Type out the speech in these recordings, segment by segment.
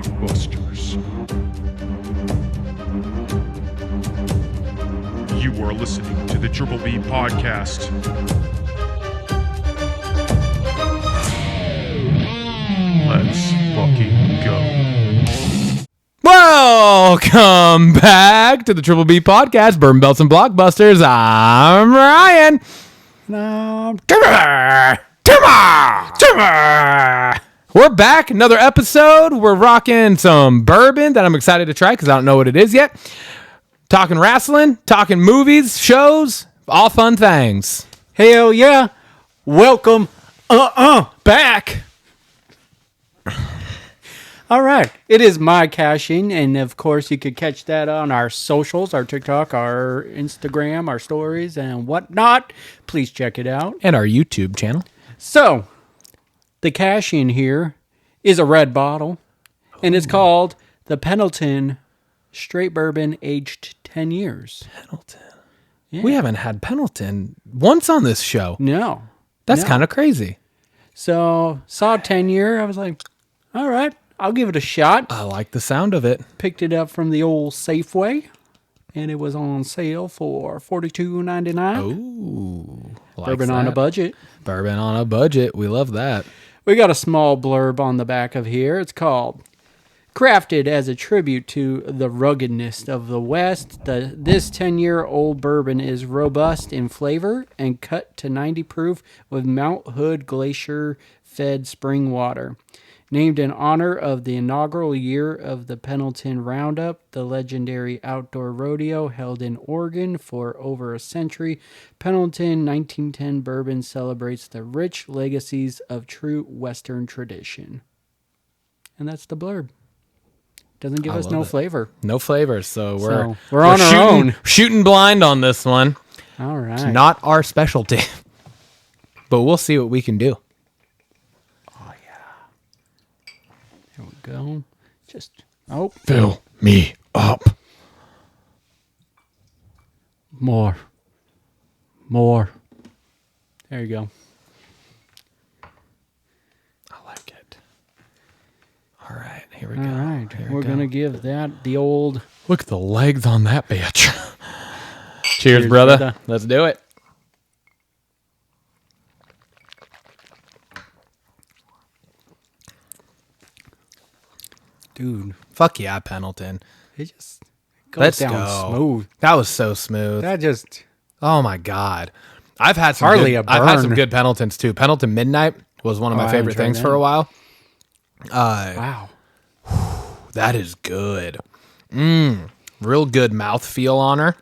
Blockbusters. You are listening to the Triple B Podcast. Let's fucking go. Welcome back to the Triple B Podcast, Bourbon Belts and Blockbusters. I'm Ryan. Timmer. We're back, another episode. We're rocking some bourbon that I'm excited to try because I don't know what it is yet. Talking wrestling, talking movies, shows, all fun things. Hell yeah. Welcome back. All right. It is my caching, and of course you could catch that on our socials, our TikTok, our Instagram, our stories, and whatnot. Please check it out. And our YouTube channel. So, the caching here is a red bottle, and it's called the Pendleton Straight Bourbon Aged 10 Years. Pendleton. Yeah. We haven't had Pendleton once on this show. No. That's kind of crazy. So, saw 10 year. I was like, all right, I'll give it a shot. I like the sound of it. Picked it up from the old Safeway, and it was on sale for $42.99. Ooh. Bourbon on a budget. Bourbon on a budget. We love that. We got a small blurb on the back of here. It's called, crafted as a tribute to the ruggedness of the West, this 10-year-old bourbon is robust in flavor and cut to 90 proof with Mount Hood glacier-fed spring water. Named in honor of the inaugural year of the Pendleton Roundup, the legendary outdoor rodeo held in Oregon for over a century, Pendleton 1910 bourbon celebrates the rich legacies of true Western tradition. And that's the blurb. Doesn't give us no flavor. No flavor, so we're on our own. Shooting blind on this one. All right. It's not our specialty, but we'll see what we can do. There we go. Fill me up. More. There you go. I like it. All right, here we All go. right. Here We're going to give that the old... Look at the legs on that bitch. Cheers, brother. Let's do it. Dude. Fuck yeah, Pendleton. It just goes Let's down go. smooth. That was so smooth. That just... Oh my God. I've had some Hardly good, a burn. I've had some good Pendletons too. Pendleton Midnight was one of my favorite things for a while. Wow. That is good. Real good mouthfeel on her.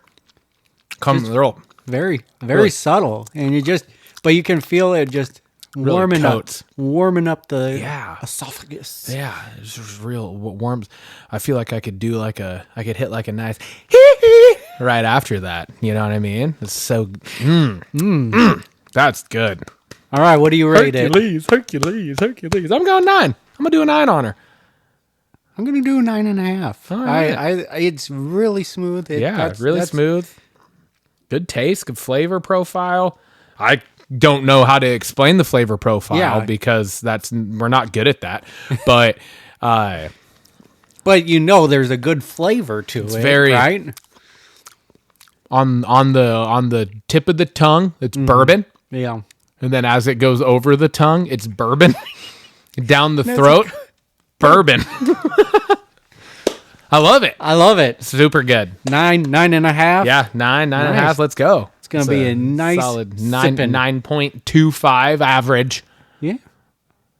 Very Really? subtle. And but you can feel it just Really warming up the esophagus. Yeah, it's just real warm. I feel like I could do I could hit like a nice right after that. You know what I mean? It's so, that's good. All right, what do you rate it? Hercules. I'm going 9. I'm going to do a 9 on her. I'm going to do a 9.5. All right. It's really smooth. Really smooth. Good taste, good flavor profile. I don't know how to explain the flavor profile because we're not good at that. But but there's a good flavor to it, very right? On the tip of the tongue, it's bourbon. Yeah. And then as it goes over the tongue, it's bourbon. Down the throat, bourbon. I love it. Super good. 9.5. Yeah, 9.5. Let's go. It's gonna be a nice solid 9.25 average. Yeah.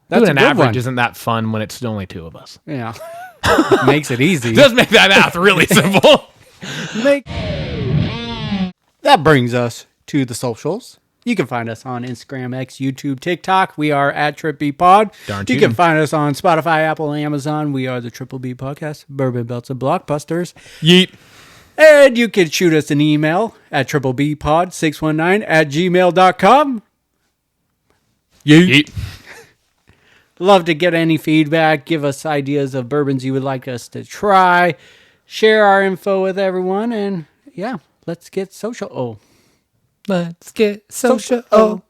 That's an average one. isn't that fun when it's only 2 of us. Yeah. Makes it easy. It does make that math really simple. That brings us to the socials. You can find us on Instagram, X, YouTube, TikTok. We are at Triple B Pod. You can find us on Spotify, Apple, and Amazon. We are the Triple B Podcast, Bourbon Belts and Blockbusters. Yeet. And you can shoot us an email at triplebpod619@gmail.com. Yeet. Love to get any feedback. Give us ideas of bourbons you would like us to try. Share our info with everyone. And yeah, let's get social. Let's get social.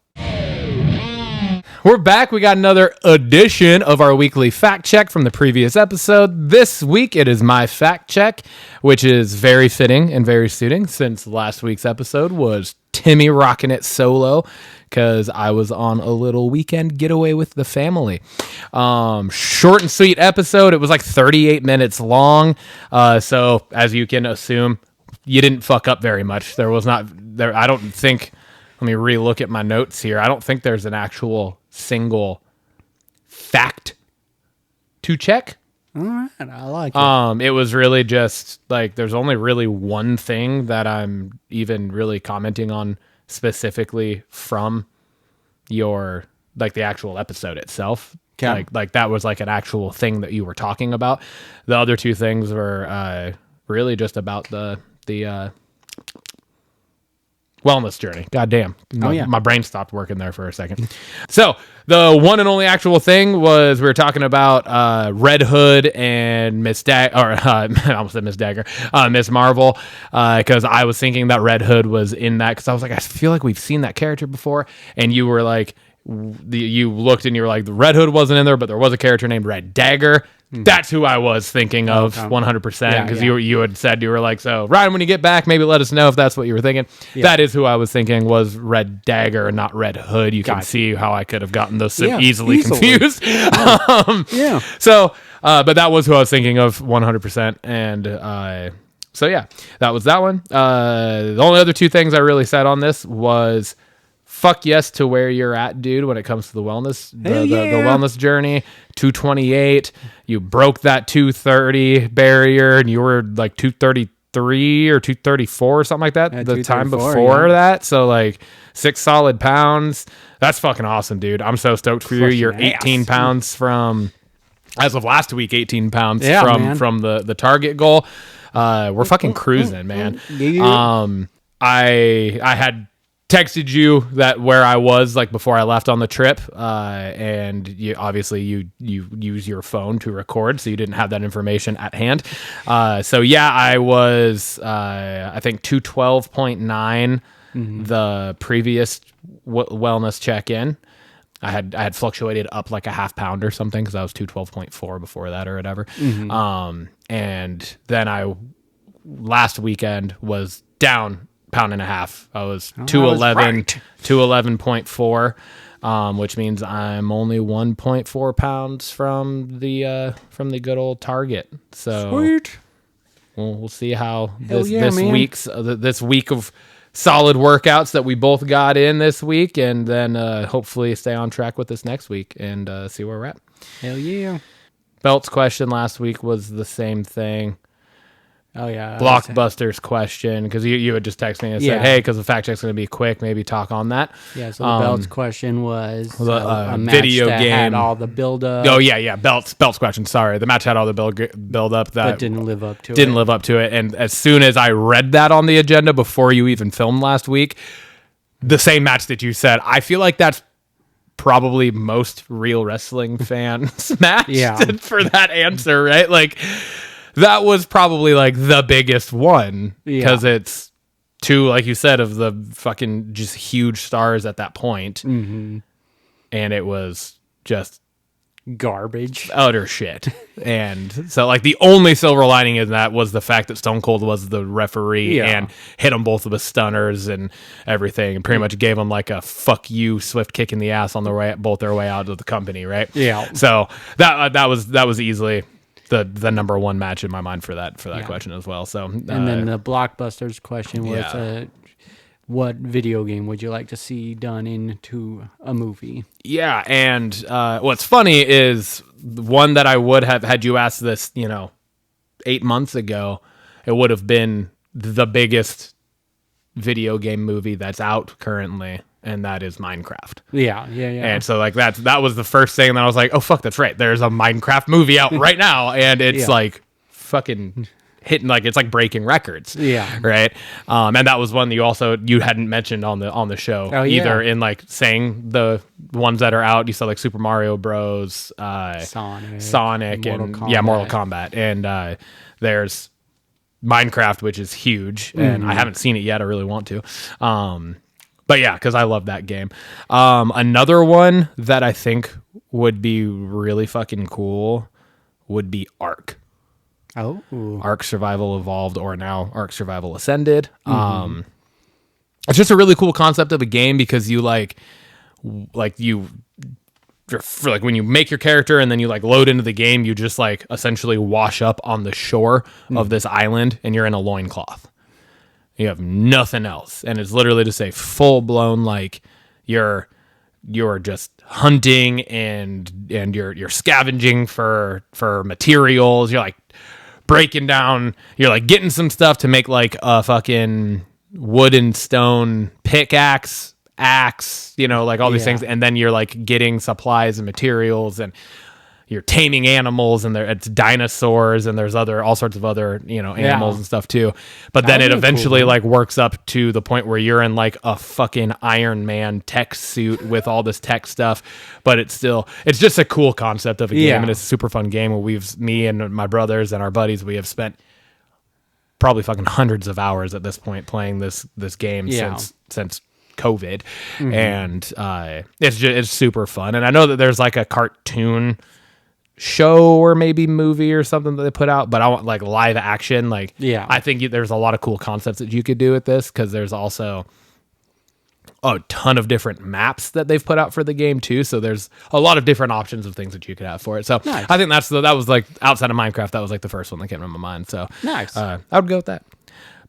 We're back. We got another edition of our weekly fact check from the previous episode. This week, it is my fact check, which is very fitting and very suiting since last week's episode was Timmy rocking it solo because I was on a little weekend getaway with the family. Short and sweet episode. It was like 38 minutes long. So as you can assume, you didn't fuck up very much. There was not there. I don't think. Let me re-look at my notes here. I don't think there's an actual single fact to check. All right, I like it. It was really just like there's only really one thing that I'm even really commenting on specifically from your like the actual episode itself. Okay. Like that was like an actual thing that you were talking about. The other two things were really just about the wellness journey. God damn. My brain stopped working there for a second. So the one and only actual thing was we were talking about Red Hood and Miss I almost said Miss Dagger, Miss Marvel, because I was thinking that Red Hood was in that because I was like, I feel like we've seen that character before, and you were like, you looked and you were like, the Red Hood wasn't in there, but there was a character named Red Dagger. That's who I was thinking of 100% because you had said you were like, so Ryan, when you get back, maybe let us know if that's what you were thinking. Yeah. That is who I was thinking was Red Dagger and not Red Hood. You can see how I could have gotten those so easily confused. So, but that was who I was thinking of 100%. And so, yeah, that was that one. The only other two things I really said on this was fuck yes to where you're at, dude, when it comes to the wellness, the wellness journey. 228, you broke that 230 barrier, and you were like 233 or 234 or something like that the time before that. So like 6 solid pounds. That's fucking awesome, dude. I'm so stoked for you. You're 18 pounds from, as of last week, 18 pounds from the target goal. We're fucking cruising, man. I had texted you that where I was like before I left on the trip, and you use your phone to record, so you didn't have that information at hand. So yeah, I was I think 212.9 the previous wellness check-in. I had fluctuated up like a half pound or something because I was 212.4 before that or whatever. And then I last weekend was down pound and a half. I was 211.4, which means I'm only 1.4 pounds from the good old target. So sweet. We'll see how this week of solid workouts that we both got in this week, and then hopefully stay on track with this next week and see where we're at. Hell yeah. Belt's question last week was the same thing. Oh, yeah. Blockbusters question, because you had just texted me and said, hey, because the fact check's going to be quick, maybe talk on that. Yeah, so the Belt's question was a match video that game. Had all the build-up. Oh, yeah, Belt's question, sorry. The match had all the build-up that but didn't live up to it. Didn't live up to it, and as soon as I read that on the agenda before you even filmed last week, the same match that you said, I feel like that's probably most real wrestling fans match for that answer, right? Like, that was probably like the biggest one because it's two, like you said, of the fucking just huge stars at that point. And it was just garbage, utter shit. And so like the only silver lining in that was the fact that Stone Cold was the referee and hit them both with stunners and everything, and pretty much gave them like a fuck you swift kick in the ass on their way out of the company, right? So that was easily the number one match in my mind for that question as well. So and then the Blockbusters question was what video game would you like to see done into a movie? Yeah, and what's funny is one that I would have had you asked this 8 months ago, it would have been the biggest video game movie that's out currently, and that is Minecraft. Yeah. And so like that was the first thing that I was like, oh fuck, that's right. There's a Minecraft movie out right now, and it's like fucking hitting, like it's like breaking records. Yeah. Right. And that was one that you hadn't mentioned on the show either, in like saying the ones that are out. You saw like Super Mario Bros, Sonic, and Mortal Kombat. And there's Minecraft, which is huge, and I haven't seen it yet. I really want to. But yeah, because I love that game. Another one that I think would be really fucking cool would be Ark. Oh, Ark Survival Evolved, or now Ark Survival Ascended. It's just a really cool concept of a game because you for like when you make your character and then you like load into the game, you just like essentially wash up on the shore of this island and you're in a loincloth. You have nothing else. And it's literally just a full blown, like you're just hunting and you're scavenging for materials. You're like breaking down, you're like getting some stuff to make like a fucking wood and stone pickaxe, axe, like all these things, and then you're like getting supplies and materials, and you're taming animals, and it's dinosaurs, and there's all sorts of other animals and stuff too. But then it eventually like works up to the point where you're in like a fucking Iron Man tech suit with all this tech stuff. But it's just a cool concept of a game, and it's a super fun game. Where me and my brothers and our buddies, we have spent probably fucking hundreds of hours at this point playing this game since COVID, and it's super fun. And I know that there's like a cartoon show or maybe movie or something that they put out, but I want like live action. I think there's a lot of cool concepts that you could do with this, because there's also a ton of different maps that they've put out for the game too. So there's a lot of different options of things that you could have for it. So nice. I think that was like outside of Minecraft, that was like the first one that came to my mind. So nice. I would go with that.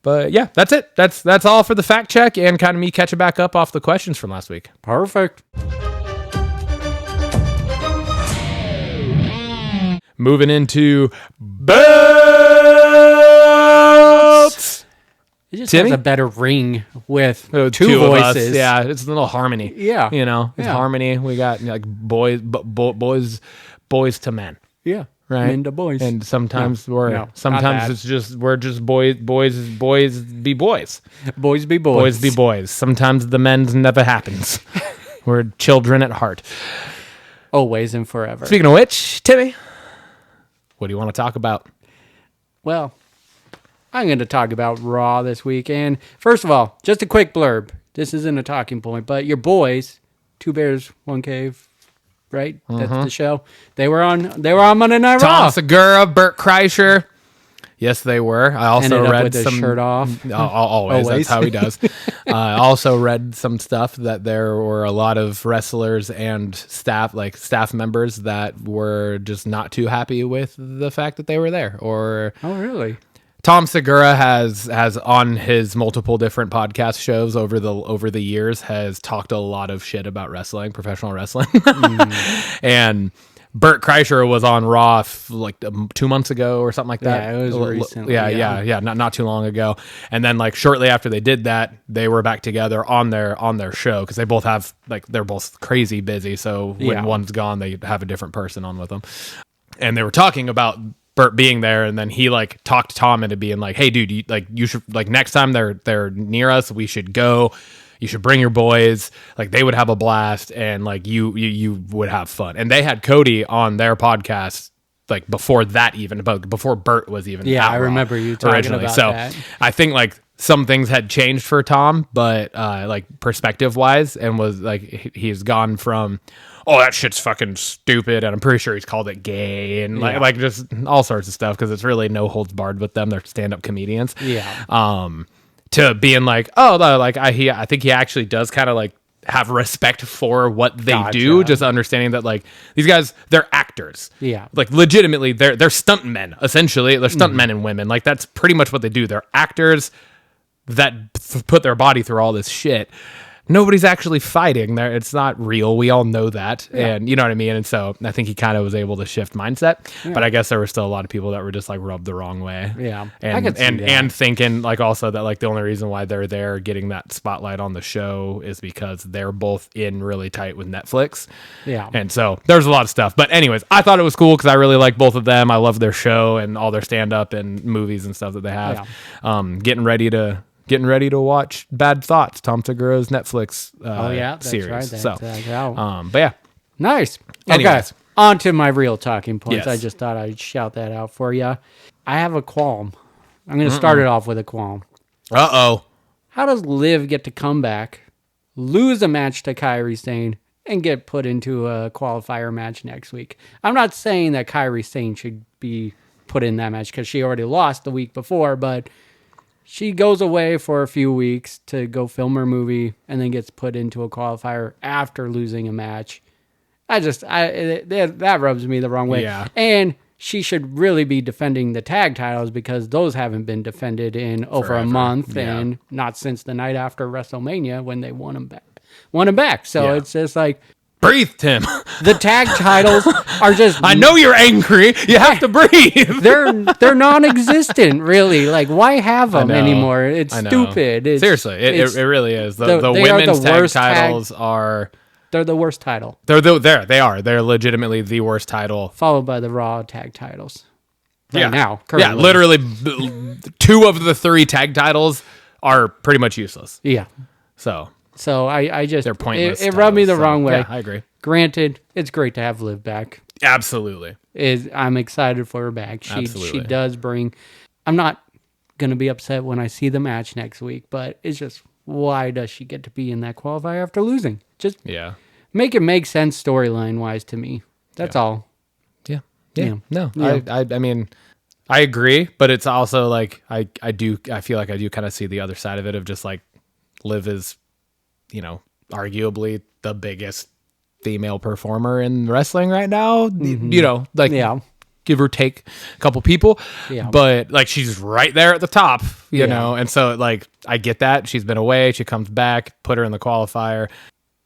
But yeah, that's it. That's all for the fact check and kind of me catching back up off the questions from last week. Perfect. Moving into belts. It just has a better ring with two voices. Us. Yeah, it's a little harmony. Yeah. It's harmony. We got like boys to men. Yeah. Right. Men to boys. And sometimes it's just we're just boys be boys. Boys be boys. Boys be boys. Sometimes the men's never happens. We're children at heart. Always and forever. Speaking of which, Timmy, what do you want to talk about? Well, I'm going to talk about Raw this week. And first of all, just a quick blurb. This isn't a talking point, but your boys, Two Bears, One Cave, right? That's the show. They were on Monday Night Raw. Tom Segura, Bert Kreischer. Yes, they were. I also ended up read with his shirt off. Always. That's how he does. I also read some stuff that there were a lot of wrestlers and staff members that were just not too happy with the fact that they were there. Oh, really? Tom Segura has on his multiple different podcast shows over the years has talked a lot of shit about wrestling, professional wrestling, and Bert Kreischer was on Raw like 2 months ago or something like that. Yeah, it was recently. Yeah, not too long ago. And then like shortly after they did that, they were back together on their show, because they both have they're both crazy busy. So when one's gone, they have a different person on with them. And they were talking about Bert being there, and then he like talked Tom into being like, "Hey, dude, you should like next time they're near us, we should go. You should bring your boys. Like they would have a blast, and like you would have fun." And they had Cody on their podcast like before that, even before Bert was even. Yeah, I remember you talking originally. About that. I think like some things had changed for Tom, but like perspective wise, and was like he's gone from, "Oh, that shit's fucking stupid," and I'm pretty sure he's called it gay, and like just all sorts of stuff, because it's really no holds barred with them. They're stand-up comedians. Yeah. To being like, "Oh, like I think he actually does kind of like have respect for what they do," just understanding that like these guys, they're actors. Yeah. Like legitimately, they're stuntmen, essentially. They're stuntmen and women. Like that's pretty much what they do. They're actors that put their body through all this shit. Nobody's actually fighting there. It's not real. We all know that. Yeah. And you know what I mean? And so I think he kind of was able to shift mindset, but I guess there were still a lot of people that were just like rubbed the wrong way. Yeah. And thinking like also that like the only reason why they're there getting that spotlight on the show is because they're both in really tight with Netflix. Yeah. And so there's a lot of stuff, but anyways, I thought it was cool because I really like both of them. I love their show and all their stand up and movies and stuff that they have. Yeah. Getting ready to watch Bad Thoughts, Tom Segura's Netflix that's series. Right. But yeah. Nice. Anyways. Okay. On to my real talking points. Yes. I just thought I'd shout that out for you. I have a qualm. I'm going to start it off with a qualm. Uh-oh. How does Liv get to come back lose a match to Kairi Sane, and get put into a qualifier match next week. I'm not saying that Kairi Sane should be put in that match because she already lost the week before, but she goes away for a few weeks to go film her movie and then gets put into a qualifier after losing a match. That rubs me the wrong way. Yeah. And she should really be defending the tag titles because those haven't been defended in over a month and not since the night after WrestleMania when they won them back. So it's just like, breathe, Tim. the tag titles are just... I know you're angry. You have to breathe. They're non-existent, really. Like, why have them anymore? It's stupid. Seriously, it really is. The women's tag titles are... They're the worst title. They are. They're legitimately the worst title. Followed by the Raw tag titles. Now, currently. Yeah, literally 2 of the 3 tag titles are pretty much useless. Yeah. So I just... They're pointless. It rubbed me the wrong way. Yeah, I agree. Granted, it's great to have Liv back. Absolutely. I'm excited for her back. She does bring... I'm not going to be upset when I see the match next week, but it's just, why does she get to be in that qualifier after losing? Just make it make sense storyline-wise to me. That's all. Yeah. No, I mean, I agree, but it's also like, I feel like I do kind of see the other side of it of just like, Liv is, arguably the biggest female performer in wrestling right now. Give or take a couple people, but like she's right there at the top, you know. And so like I get that she's been away, she comes back, put her in the qualifier.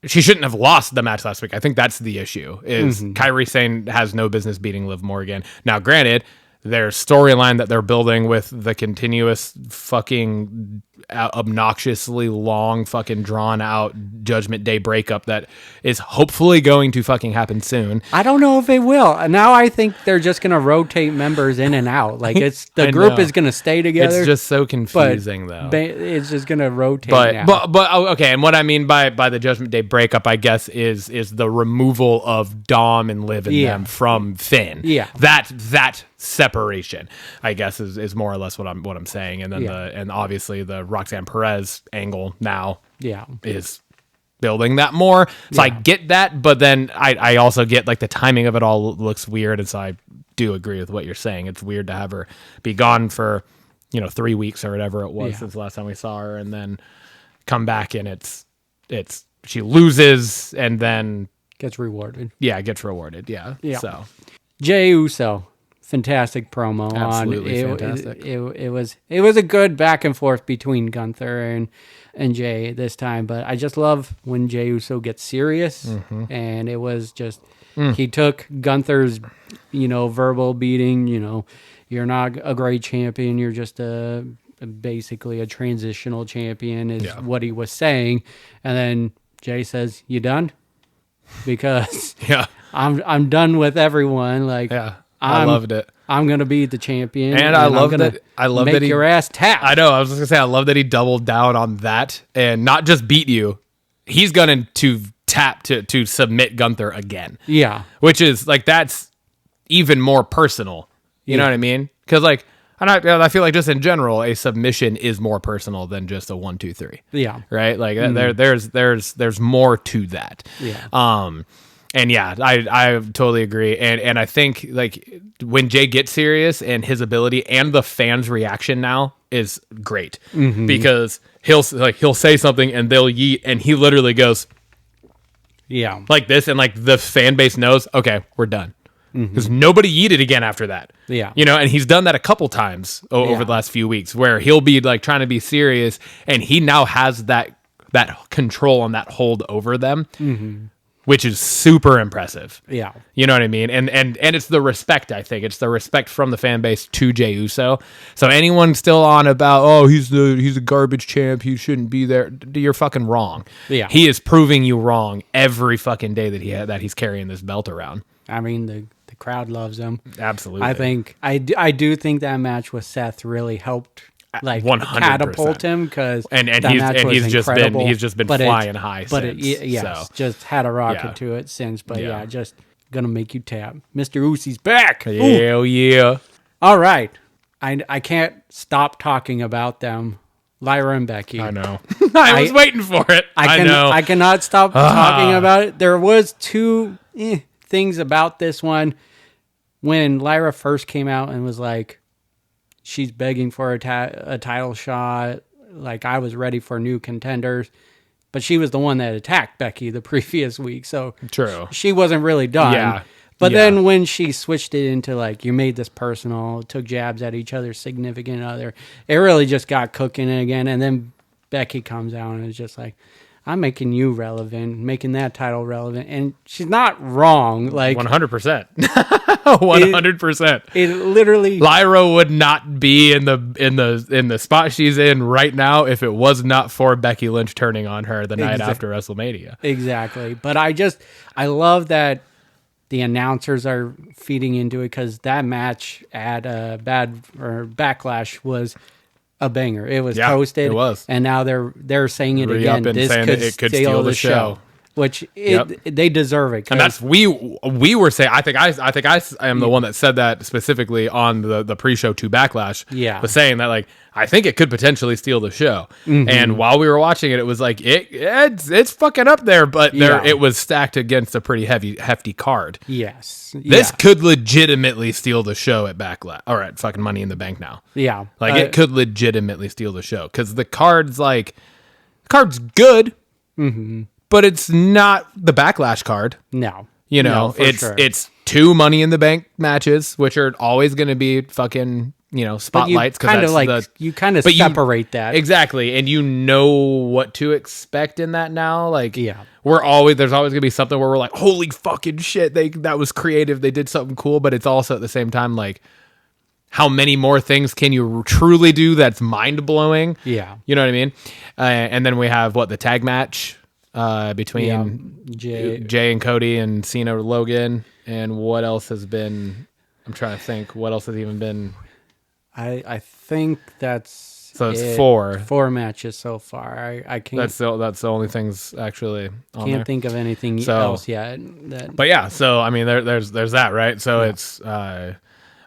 She shouldn't have lost the match last week. I think that's the issue. Is Kairi Sane has no business beating Liv Morgan. Now, granted, their storyline that they're building with the continuous fucking obnoxiously long fucking drawn out Judgment Day breakup that is hopefully going to fucking happen soon. I don't know if it will. Now I think they're just going to rotate members in and out. Like the group is going to stay together. It's just so confusing though. It's just going to rotate. But okay. And what I mean by the Judgment Day breakup, I guess, is the removal of Dom and Liv and them from Finn. Yeah. That separation, I guess, is more or less what I'm saying. And then and obviously the Roxanne Perez angle now is building that more. So I get that, but then I also get like the timing of it all looks weird. And so I do agree with what you're saying. It's weird to have her be gone for, 3 weeks or whatever it was since the last time we saw her, and then come back and it's she loses and then gets rewarded. Yeah, gets rewarded. Yeah. So Jey Uso. Fantastic promo. Absolutely fantastic. It was a good back and forth between Gunther and Jey this time, but I just love when Jey Uso gets serious, and it was just he took Gunther's verbal beating. You're not a great champion. You're just basically a transitional champion is what he was saying, and then Jey says, "You done?" Because I'm done with everyone. Like I loved it. I'm gonna be the champion, and I love that. I love make that your ass tap. I know. I was just gonna say I love that he doubled down on that and not just beat you. He's going to tap to submit Gunther again. Yeah, which is like that's even more personal. You know what I mean? Because like I feel like just in general, a submission is more personal than just a 1, 2, 3. Yeah, right. Like there's more to that. Yeah. And I totally agree. And I think like when Jey gets serious and his ability and the fans' reaction now is great because he'll say something and they'll yeet and he literally goes, like this. And like the fan base knows, okay, we're done. Because nobody yeeted again after that. Yeah. And he's done that a couple times over the last few weeks where he'll be like trying to be serious and he now has that control and that hold over them. Which is super impressive. Yeah. You know what I mean? And it's the respect, I think. It's the respect from the fan base to Jey Uso. So anyone still on about, he's a garbage champ, he shouldn't be there, you're fucking wrong. Yeah. He is proving you wrong every fucking day that he's carrying this belt around. I mean, the crowd loves him. Absolutely. I think I do think that match with Seth really helped like 100%. Catapult him because he's just been flying high since. Just had a rocket to it since, but just gonna make you tap. Mr. Usi's back. Hell yeah. All right, I can't stop talking about them Lyra and Becky. I know. I was waiting for it. I know. I cannot stop talking about it. There was two things about this one. When Lyra first came out and was like, she's begging for a title shot. Like, I was ready for new contenders. But she was the one that attacked Becky the previous week. So True. She wasn't really done. Yeah. But then when she switched it into like, you made this personal, took jabs at each other's significant other, it really just got cooking again. And then Becky comes out and is just like, I'm making you relevant, making that title relevant. And she's not wrong. Like 100%. 100%. It literally, Lyra would not be in the spot she's in right now if it was not for Becky Lynch turning on her the night after WrestleMania. Exactly. But I love that the announcers are feeding into it, because that match at Backlash was a banger. It was toasted. It was, and now they're saying it again. This could steal the show. Which they deserve it. And that's we were saying. I think I am the one that said that specifically on the pre-show to Backlash. Yeah, was saying that like I think it could potentially steal the show. Mm-hmm. And while we were watching it, it was like it's fucking up there, but it was stacked against a pretty hefty card. Yes, this could legitimately steal the show at Backlash or at fucking Money in the Bank now. Yeah, like it could legitimately steal the show because the card's good. Mm-hmm. But it's not the Backlash card. No. It's two Money in the Bank matches, which are always going to be fucking, spotlights. You kind of separate that. Exactly. And you know what to expect in that now. Like, there's always going to be something where we're like, holy fucking shit, that was creative. They did something cool. But it's also at the same time, like, how many more things can you truly do that's mind blowing? Yeah. You know what I mean? And then we have the tag match. Between Jay and Cody and Cena Logan, and what else has been? I'm trying to think. What else has even been? I think that's it's four matches so far. I can't. That's the only things actually. Can't think of anything else yet. But yeah, so I mean, there's that, right? So it's are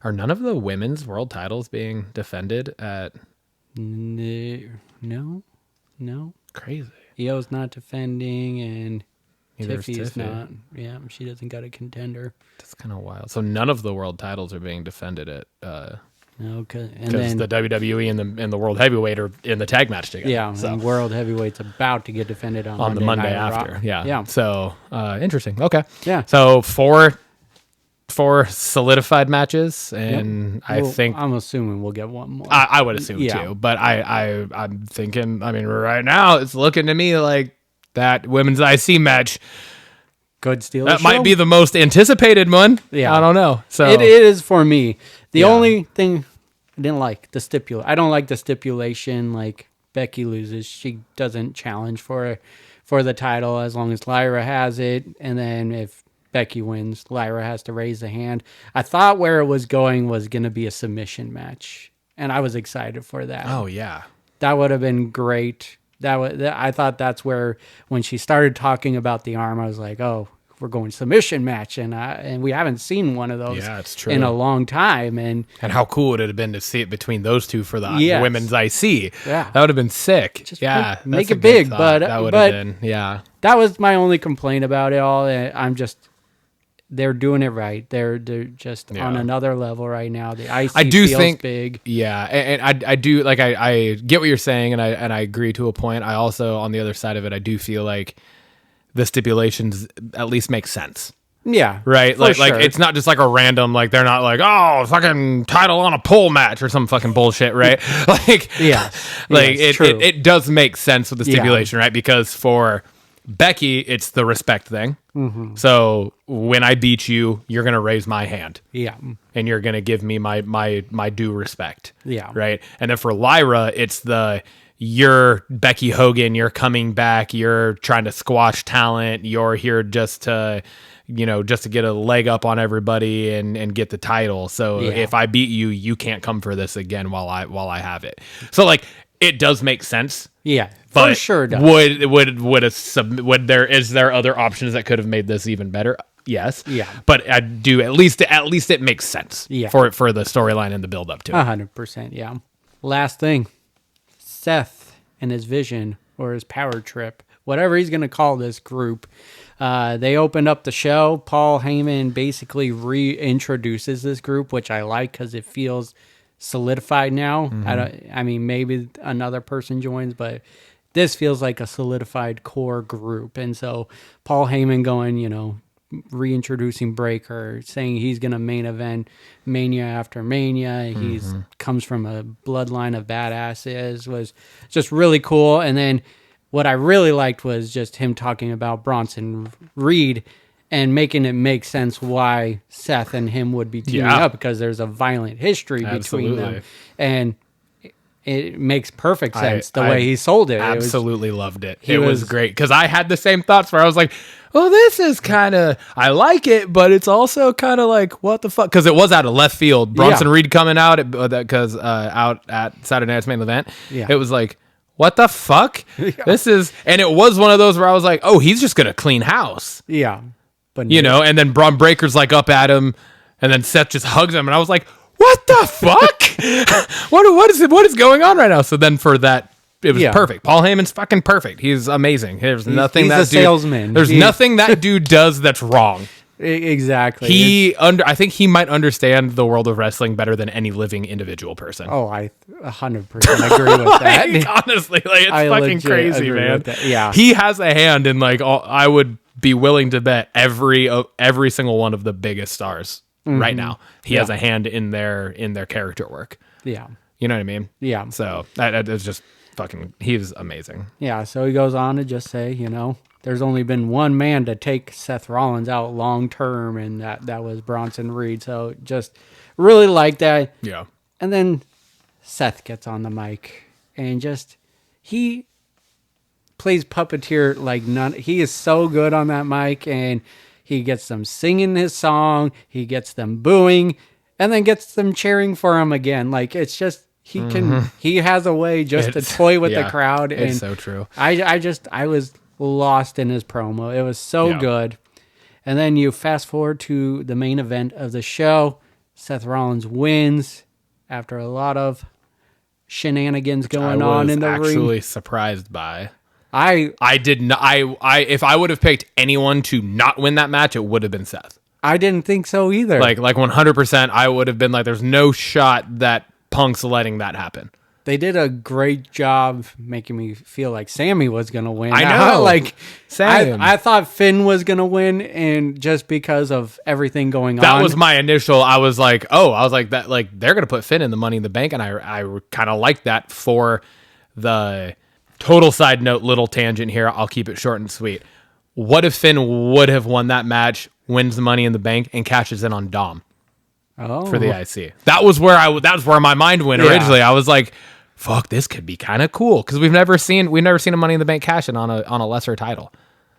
none of the women's world titles being defended at? No. Crazy. Io's not defending, and Tiffy's not. Yeah, she doesn't got a contender. That's kind of wild. So none of the world titles are being defended at. Okay, because the WWE and the World Heavyweight are in the tag match together. Yeah, so. And World Heavyweight's about to get defended on the Monday after. Yeah. So interesting. Okay. Yeah. So four solidified matches, and I'm assuming we'll get one more. I would assume too, but I'm thinking. I mean, right now it's looking to me like that women's IC match could steal. That might be the most anticipated one. Yeah, I don't know. So it is for me. The only thing I didn't like I don't like the stipulation. Like Becky loses, she doesn't challenge for the title as long as Lyra has it, and then if Becky wins, Lyra has to raise the hand. I thought where it was going to be a submission match, and I was excited for that. Oh yeah, that would have been great. I thought that's where when she started talking about the arm, I was like, oh, we're going submission match, and we haven't seen one of those in a long time. And how cool would it have been to see it between those two for the women's IC? Yeah, that would have been sick. Just make it big, but that would have been That was my only complaint about it all. They're doing it right. They're just on another level right now. The IC feels big. Yeah, and I do like I get what you're saying, and I agree to a point. I also, on the other side of it, I do feel like the stipulations at least make sense. Yeah, right. Like it's not just like a random, like they're not like, oh, fucking title on a pole match or some fucking bullshit, right? It does make sense with the stipulation, right? Because for Becky, it's the respect thing. Mm-hmm. So when I beat you, you're gonna raise my hand, and you're gonna give me my due respect, right? And then for Lyra, it's you're Becky Hogan, you're coming back, you're trying to squash talent, you're here just to get a leg up on everybody and get the title. So if I beat you, you can't come for this again while I have it. So like it does make sense. Yeah, but for sure does. Would is there other options that could have made this even better? Yes. Yeah. But I do at least it makes sense. Yeah. For the storyline and the build up to it. 100%. Yeah. Last thing, Seth and his vision or his power trip, whatever he's going to call this group. They opened up the show. Paul Heyman basically reintroduces this group, which I like because it feels solidified now. I mean, maybe another person joins, but this feels like a solidified core group. And so Paul Heyman going, reintroducing Breaker, saying he's going to main event Mania after Mania. He's comes from a bloodline of badasses, was just really cool. And then what I really liked was just him talking about Bronson Reed and making it make sense why Seth and him would be teaming up, because there's a violent history between them. And it makes perfect sense the way he sold it. Absolutely loved it. It was great because I had the same thoughts where I was like, well, this is kind of, I like it, but it's also kind of like, what the fuck? Because it was out of left field. Bronson Reed coming out because out at Saturday Night's Main Event. Yeah. It was like, what the fuck? This is, and it was one of those where I was like, oh, he's just going to clean house. Yeah. But and then Braun Breaker's like up at him, and then Seth just hugs him, and I was like, what the fuck? What is going on right now? So then for that, it was perfect. Paul Heyman's fucking perfect. He's amazing. There's nothing he's that a salesman. There's nothing that dude does that's wrong. Exactly. I think he might understand the world of wrestling better than any living individual person. Oh, I 100% agree with that. Honestly, it's fucking crazy, man. Yeah. He has a hand in I would be willing to bet every single one of the biggest stars right now. He has a hand in their character work. Yeah. You know what I mean? Yeah. So that is just fucking, he was amazing. Yeah. So he goes on to just say, there's only been one man to take Seth Rollins out long term, and that was Bronson Reed. So just really like that. Yeah. And then Seth gets on the mic and he plays puppeteer like none. He is so good on that mic, and he gets them singing his song, he gets them booing, and then gets them cheering for him again. Like, it's just, he has a way to toy with the crowd. It's so true. I was lost in his promo. It was so good. And then you fast forward to the main event of the show. Seth Rollins wins after a lot of shenanigans going on in the ring. I was actually surprised by. I did not. If I would have picked anyone to not win that match, it would have been Seth. I didn't think so either. Like 100%, I would have been like, there's no shot that Punk's letting that happen. They did a great job making me feel like Sammy was going to win. I know. Same. I thought Finn was going to win, and just because of everything going on. That was my initial, I was like, that, like, they're going to put Finn in the Money in the Bank, and I kind of like that. For the total side note, little tangent here, I'll keep it short and sweet. What if Finn would have won that match, wins the Money in the Bank, and cashes in on Dom? For the IC. That was where my mind went originally. I was like, fuck, this could be kind of cool, because we've never seen a Money in the Bank cash in on a lesser title.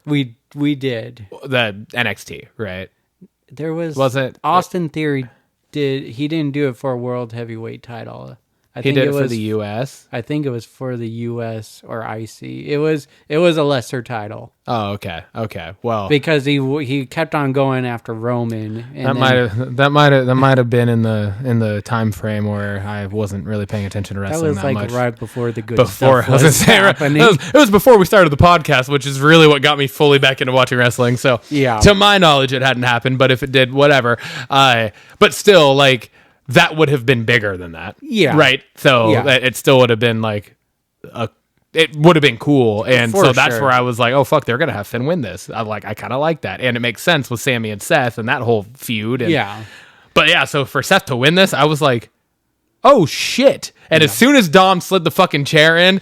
We did. The NXT, right? There was it Austin Theory didn't do it for a world heavyweight title. He did it for the US. I think it was for the US or IC. It was a lesser title. Oh, okay. Well, because he kept on going after Roman. And that might have been in the time frame where I wasn't really paying attention to wrestling that much. That was right before the good stuff happening. It was before we started the podcast, which is really what got me fully back into watching wrestling. So to my knowledge, it hadn't happened. But if it did, whatever. But still, like, that would have been bigger than that. Yeah. Right? So it still would have been like it would have been cool. And so that's where I was like, oh, fuck, they're going to have Finn win this. I kind of like that. And it makes sense with Sammy and Seth and that whole feud. And, but yeah, so for Seth to win this, I was like, oh, shit. And as soon as Dom slid the fucking chair in,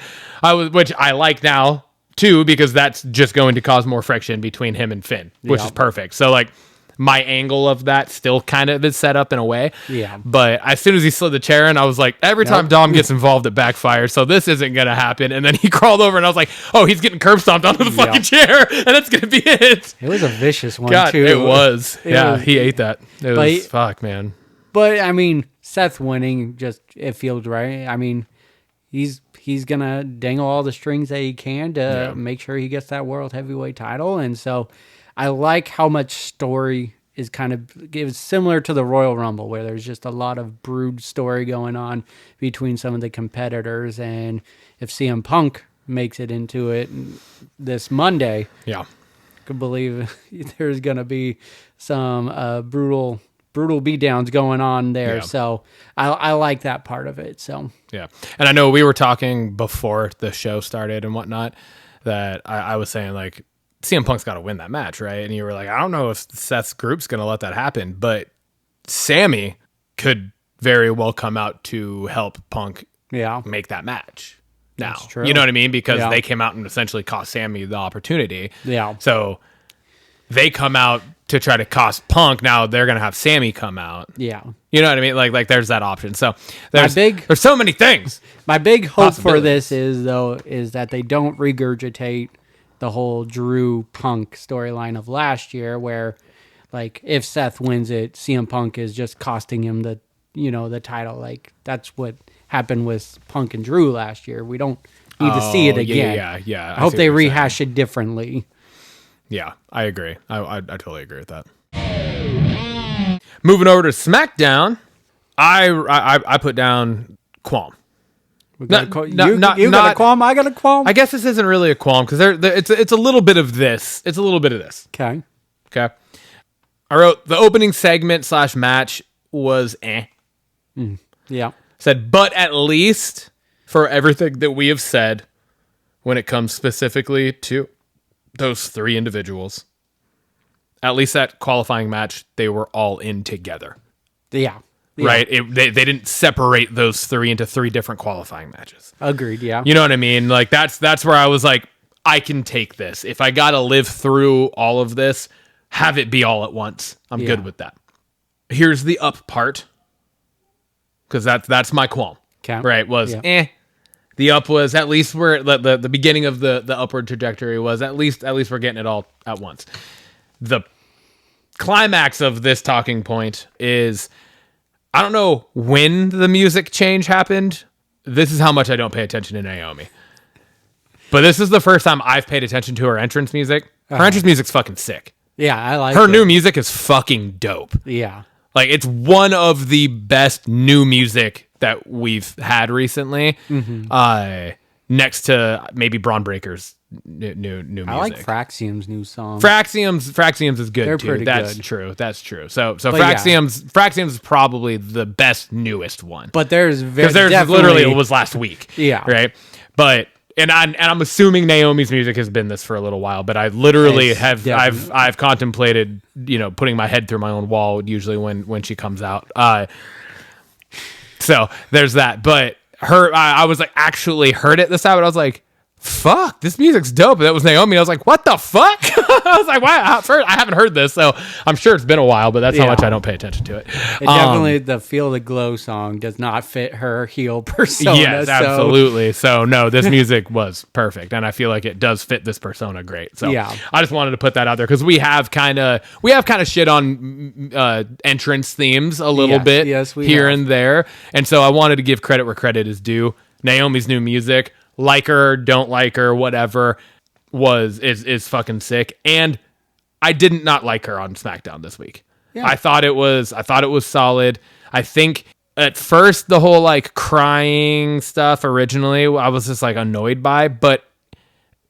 which I like now, too, because that's just going to cause more friction between him and Finn, which is perfect. So, like, my angle of that still kind of is set up in a way. Yeah. But as soon as he slid the chair in, I was like, every time Dom gets involved, it backfires. So this isn't going to happen. And then he crawled over and I was like, oh, he's getting curb stomped onto the fucking chair. And that's going to be it. It was a vicious one, too. It was. He ate that. It was, fuck, man. But, I mean, Seth winning, it feels right. I mean, he's going to dangle all the strings that he can to make sure he gets that world heavyweight title. And so I like how much story is it was similar to the Royal Rumble, where there's just a lot of brood story going on between some of the competitors. And if CM Punk makes it into it this Monday. Yeah. Could believe there's going to be some brutal beatdowns going on there. Yeah. So I like that part of it. So Yeah. And I know we were talking before the show started and whatnot that I was saying, like, CM Punk's got to win that match, right? And you were like, I don't know if Seth's group's going to let that happen, but Sammy could very well come out to help Punk make that match. Now, That's true. you know what I mean? Because Yeah. they came out and essentially cost Sammy the opportunity. Yeah. So they come out to try to cost Punk. Now they're going to have Sammy come out. yeah. You know what I mean? Like there's that option. So there's so many things. My big hope for Possibilities. this is that they don't regurgitate the whole Drew Punk storyline of last year, where like if Seth wins it, CM Punk is just costing him the title. Like that's what happened with Punk and Drew last year. We don't need to see it again. Yeah. I hope see they what you're saying. rehash it differently. Yeah, I agree. I totally agree with that. Moving over to SmackDown, I put down qualm. You got a not- qualm. I got a qualm. I guess this isn't really a qualm because it's a little bit of this. It's a little bit of this. Okay. Okay. I wrote the opening segment / match was Yeah. Said, but at least for everything that we have said when it comes specifically to those three individuals, at least that qualifying match, they were all in together. Yeah. Right? They didn't separate those three into three different qualifying matches. Agreed. Yeah. You know what I mean? Like that's where I was like, I can take this. If I got to live through all of this, have it be all at once. I'm good with that. Here's the up part. Because that's my qualm. Okay. Right? Was The up was at least where the beginning of the upward trajectory was at least we're getting it all at once. The climax of this talking point is, I don't know when the music change happened. This is how much I don't pay attention to Naomi. But this is the first time I've paid attention to her entrance music. Her entrance music's fucking sick. Yeah, I like her it. new music is fucking dope. Yeah. Like, it's one of the best new music that we've had recently. Mm-hmm. Next to maybe Braun Breaker's new music. I like Fraxium's new song. Fraxium's is good. They're too. pretty That's good. true. That's true. So But Fraxium's is probably the best newest one. But there's Because there's literally, it was last week. Yeah. Right. But I'm assuming Naomi's music has been this for a little while, but I literally I've contemplated, putting my head through my own wall usually when she comes out. So there's that. But I was like, actually heard it this time, and I was like, fuck, this music's dope. That was Naomi. I was like, what the fuck? I was like, wow, I haven't heard this, so I'm sure it's been a while, but that's how much I don't pay attention to it. Definitely the Feel the Glow song does not fit her heel persona. Yes, absolutely. So no, this music was perfect, and I feel like it does fit this persona great. So Yeah. I just wanted to put that out there because we have kind of shit on entrance themes a little bit here and there, and so I wanted to give credit where credit is due. Naomi's new music, like her, don't like her, whatever, is fucking sick. And I didn't not like her on SmackDown this week. Yeah. I thought it was solid. I think at first the whole like crying stuff originally I was just like annoyed by, but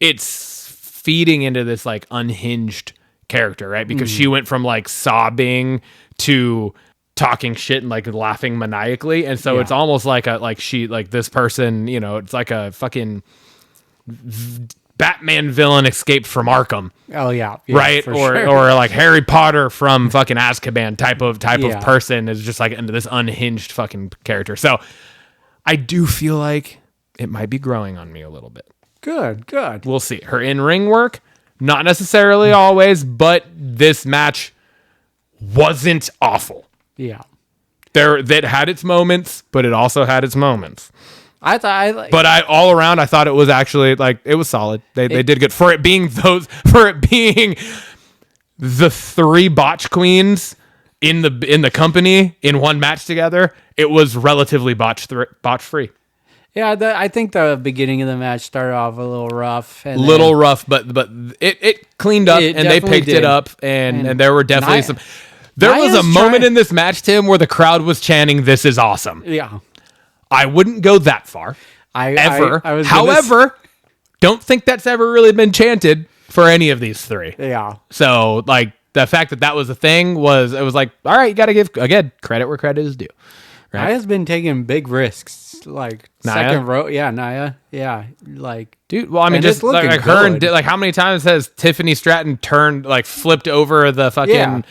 it's feeding into this like unhinged character, right? Because she went from like sobbing to talking shit and like laughing maniacally, and so it's almost like this person, it's like a fucking Batman villain escaped from Arkham. Oh yeah, right? Or like Harry Potter from fucking Azkaban type of person is just like into this unhinged fucking character. So I do feel like it might be growing on me a little bit. Good. We'll see. Her in-ring work, not necessarily always, but this match wasn't awful. Yeah. That had its moments, but it also had its moments. But all around, I thought it was actually like it was solid. They did good for it being the three botch queens in the company in one match together. It was relatively botch free. Yeah, I think the beginning of the match started off a little rough. But it cleaned up and they picked it up and there were definitely some. There was a moment in this match, Tim, where the crowd was chanting, "This is awesome." Yeah. I wouldn't go that far. However, don't think that's ever really been chanted for any of these three. Yeah. So like the fact that was a thing it was like, all right, you got to give again credit where credit is due. Right? Naya's been taking big risks, like Naya? second row. Yeah, Naya. Yeah, like dude. Well, I mean, and just it's looking like her and good. like how many times has Tiffany Stratton turned like flipped over the fucking Yeah.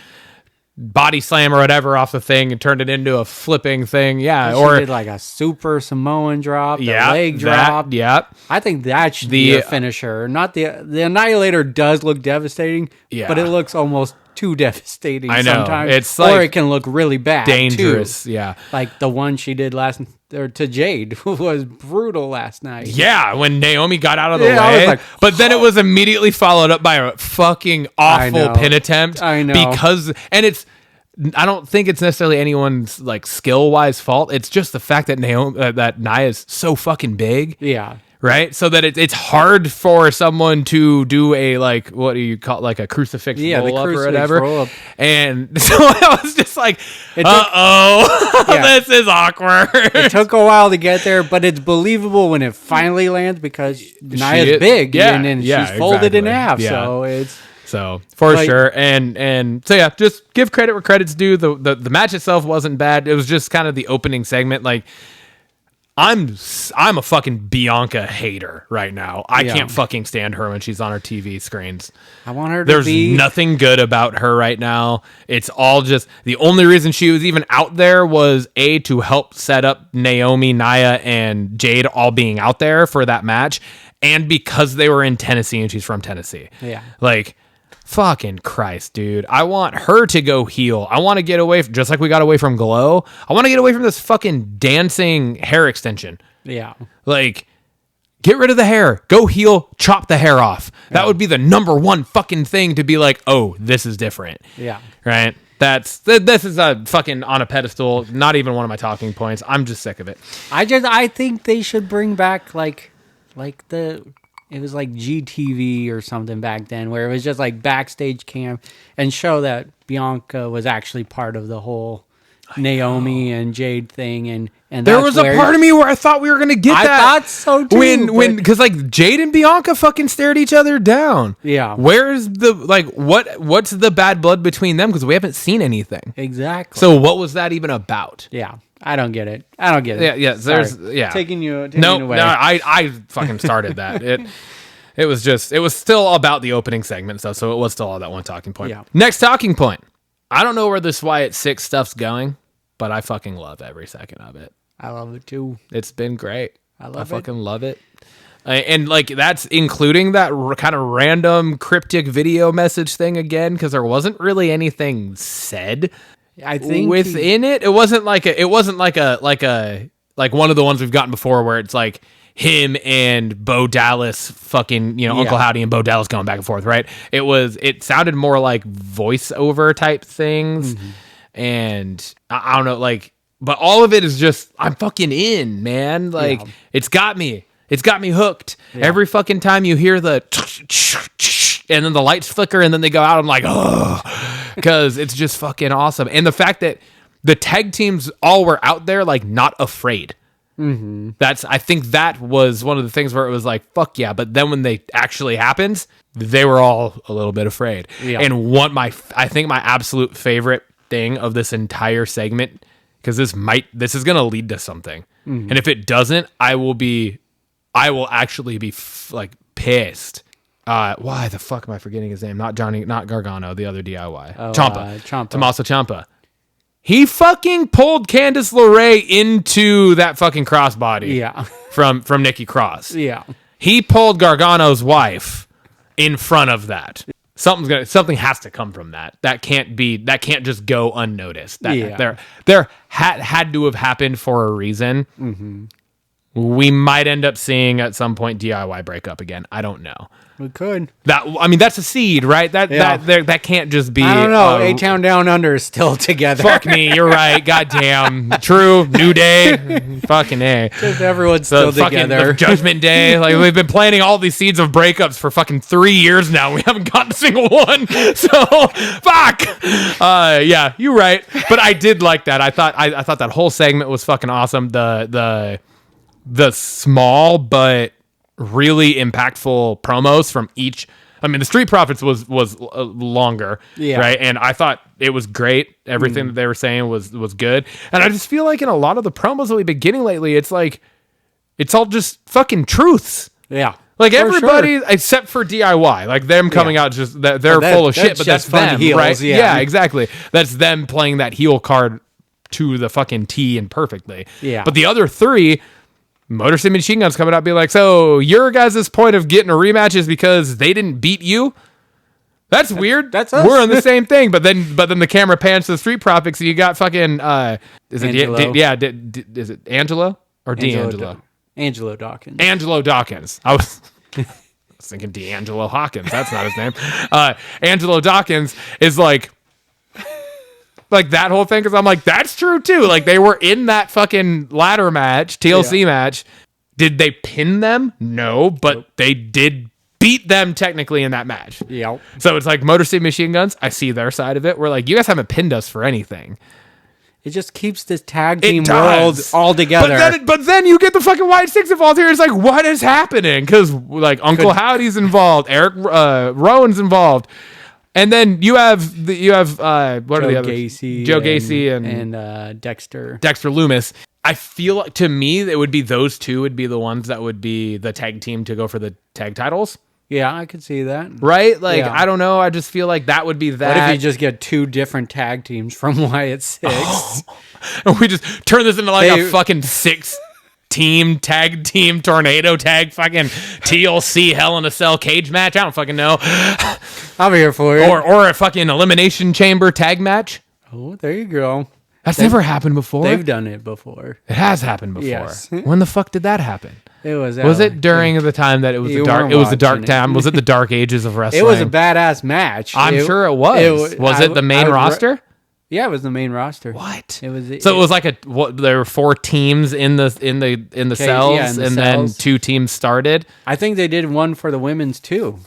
body slam or whatever off the thing and turned it into a flipping thing? Yeah, she or did like a super Samoan drop, the yeah, leg that, drop. yeah. I think that should be a finisher. Not the Annihilator does look devastating, Yeah. but it looks almost too devastating. I know. Sometimes. It's or like it can look really bad, dangerous. too. Yeah. Like the one she did to Jade was brutal last night. Yeah, when Naomi got out of the Yeah, I was way, like, but then it was immediately followed up by a fucking awful know. pin attempt. I know. I don't think it's necessarily anyone's like skill wise fault. It's just the fact that that Naya's so fucking big. Yeah. Right, so that it's hard for someone to do a like what do you call like a crucifix Yeah, the roll up or crucifix whatever, roll up. and so I was just like, Yeah. this is awkward. It took a while to get there, but it's believable when it finally lands because Naya's is- big yeah, and then yeah, she's folded in exactly. half. Yeah. So it's So for Like- sure, and so yeah, just give credit where credit's due. The match itself wasn't bad. It was just kind of the opening segment. Like I'm a fucking Bianca hater right now. I Yeah. can't fucking stand her when she's on her TV screens. I want her to There's be nothing good about her right now. It's all just the only reason she was even out there was to help set up Naomi, Nia, and Jade all being out there for that match, and because they were in Tennessee and she's from Tennessee. Yeah. Like, fucking Christ, dude. I want her to go heel. I want to get away from, just like we got away from Glow. I want to get away from this fucking dancing hair extension. Yeah. Like, get rid of the hair. Go heel, chop the hair off. That would be the number one fucking thing to be like, oh, this is different. Yeah. Right? This is a fucking on a pedestal. Not even one of my talking points. I'm just sick of it. I think they should bring back like it was like GTV or something back then where it was just like backstage cam and show that Bianca was actually part of the whole Naomi and Jade thing and There that's was a where- part of me where I thought we were gonna get I that. thought so too, When but- because like Jade and Bianca fucking stared each other down. Yeah. Where's the like what's the bad blood between them? Because we haven't seen anything. Exactly. So what was that even about? Yeah. I don't get it. I don't get it. Yeah, there's Sorry. yeah. Taking you No, away. I fucking started that. It was still about the opening segment and stuff, so it was still all that one talking point. Yeah. Next talking point. I don't know where this Wyatt 6 stuff's going, but I fucking love every second of it. I love it too. It's been great. I love it. fucking love it. And like that's including that kind of random cryptic video message thing again, because there wasn't really anything said. I think Within it wasn't like one of the ones we've gotten before where it's like him and Bo Dallas fucking, Uncle Howdy and Bo Dallas going back and forth, right? It sounded more like voiceover type things. Mm-hmm. And I don't know, like, but all of it is just, I'm fucking in, man. Like, it's got me hooked. Every fucking time you hear the and then the lights flicker and then they go out, I'm like, oh, because it's just fucking awesome. And the fact that the tag teams all were out there, like, not afraid. Mm-hmm. I think that was one of the things where it was like, fuck yeah. But then when they actually happens, they were all a little bit afraid. Yeah. And I think my absolute favorite thing of this entire segment, because this is going to lead to something. Mm-hmm. And if it doesn't, I will actually be like pissed. Why the fuck am I forgetting his name? Not Gargano, the other DIY. Ciampa. Tommaso Ciampa. He fucking pulled Candice LeRae into that fucking crossbody. Yeah. From Nikki Cross. Yeah. He pulled Gargano's wife in front of that. Something has to come from that. That can't just go unnoticed. There had to have happened for a reason. Mm-hmm. We might end up seeing at some point DIY break up again. I don't know. We could. That's a seed, right? That can't just be. I don't know. A-Town Down Under is still together. Fuck me, you're right. Goddamn, true. New Day, fucking A. Just everyone's still together. Judgment Day. Like we've been planting all these seeds of breakups for fucking 3 years now. We haven't gotten a single one. So fuck. Yeah, you're right. But I did like that. I thought that whole segment was fucking awesome. The small but really impactful promos from each. I mean, the Street Profits was longer, right? And I thought it was great. Everything that they were saying was good. And I just feel like in a lot of the promos that we've been getting lately, it's like, it's all just fucking truths. Yeah. Like everybody except for DIY, like them coming out just they're full of shit, but that's them, heels, right? Yeah, exactly. That's them playing that heel card to the fucking T and perfectly. Yeah. But the other three, Motor City Machine Guns coming out, be like, so your guys' point of getting a rematch is because they didn't beat you? That's weird. That's us. We're on the same thing, but then the camera pans to the Street Profits, and you got fucking is it is it Angelo or D'Angelo? Angelo Dawkins. Angelo Dawkins. I was thinking D'Angelo Hawkins. That's not his name. Angelo Dawkins is like that whole thing, because I'm like, that's true too. Like, they were in that fucking ladder match, TLC match. Did they pin them? No, but they did beat them technically in that match. Yep. So it's like Motor City Machine Guns. I see their side of it. We're like, you guys haven't pinned us for anything. It just keeps this tag team world all together. But then you get the fucking White Six involved here. It's like, what is happening? Because like Uncle Howdy's involved, Eric Rowan's involved, and then you have what are the others? Joe Gacy and Dexter Loomis. I feel like, to me, it would be those two would be the ones that would be the tag team to go for the tag titles. Yeah, I could see that. Right? Like, I don't know. I just feel like that would be that. What if you just get two different tag teams from Wyatt Six? And we just turn this into like a fucking 6-team tag team tornado tag fucking TLC Hell in a Cell cage match? I don't fucking know. I'm here for it. Or a fucking Elimination Chamber tag match. Oh, there you go. That's never happened before. They've done it before. It has happened before. Yes. When the fuck did that happen? It was it during the time that it was the dark? It was the dark time. Was it the dark ages of wrestling? It was a badass match. I'm sure it was. Was it the main roster? Yeah, it was the main roster. What? It was. So it was like there were 4 teams in the cells, and then 2 teams started. I think they did one for the women's too.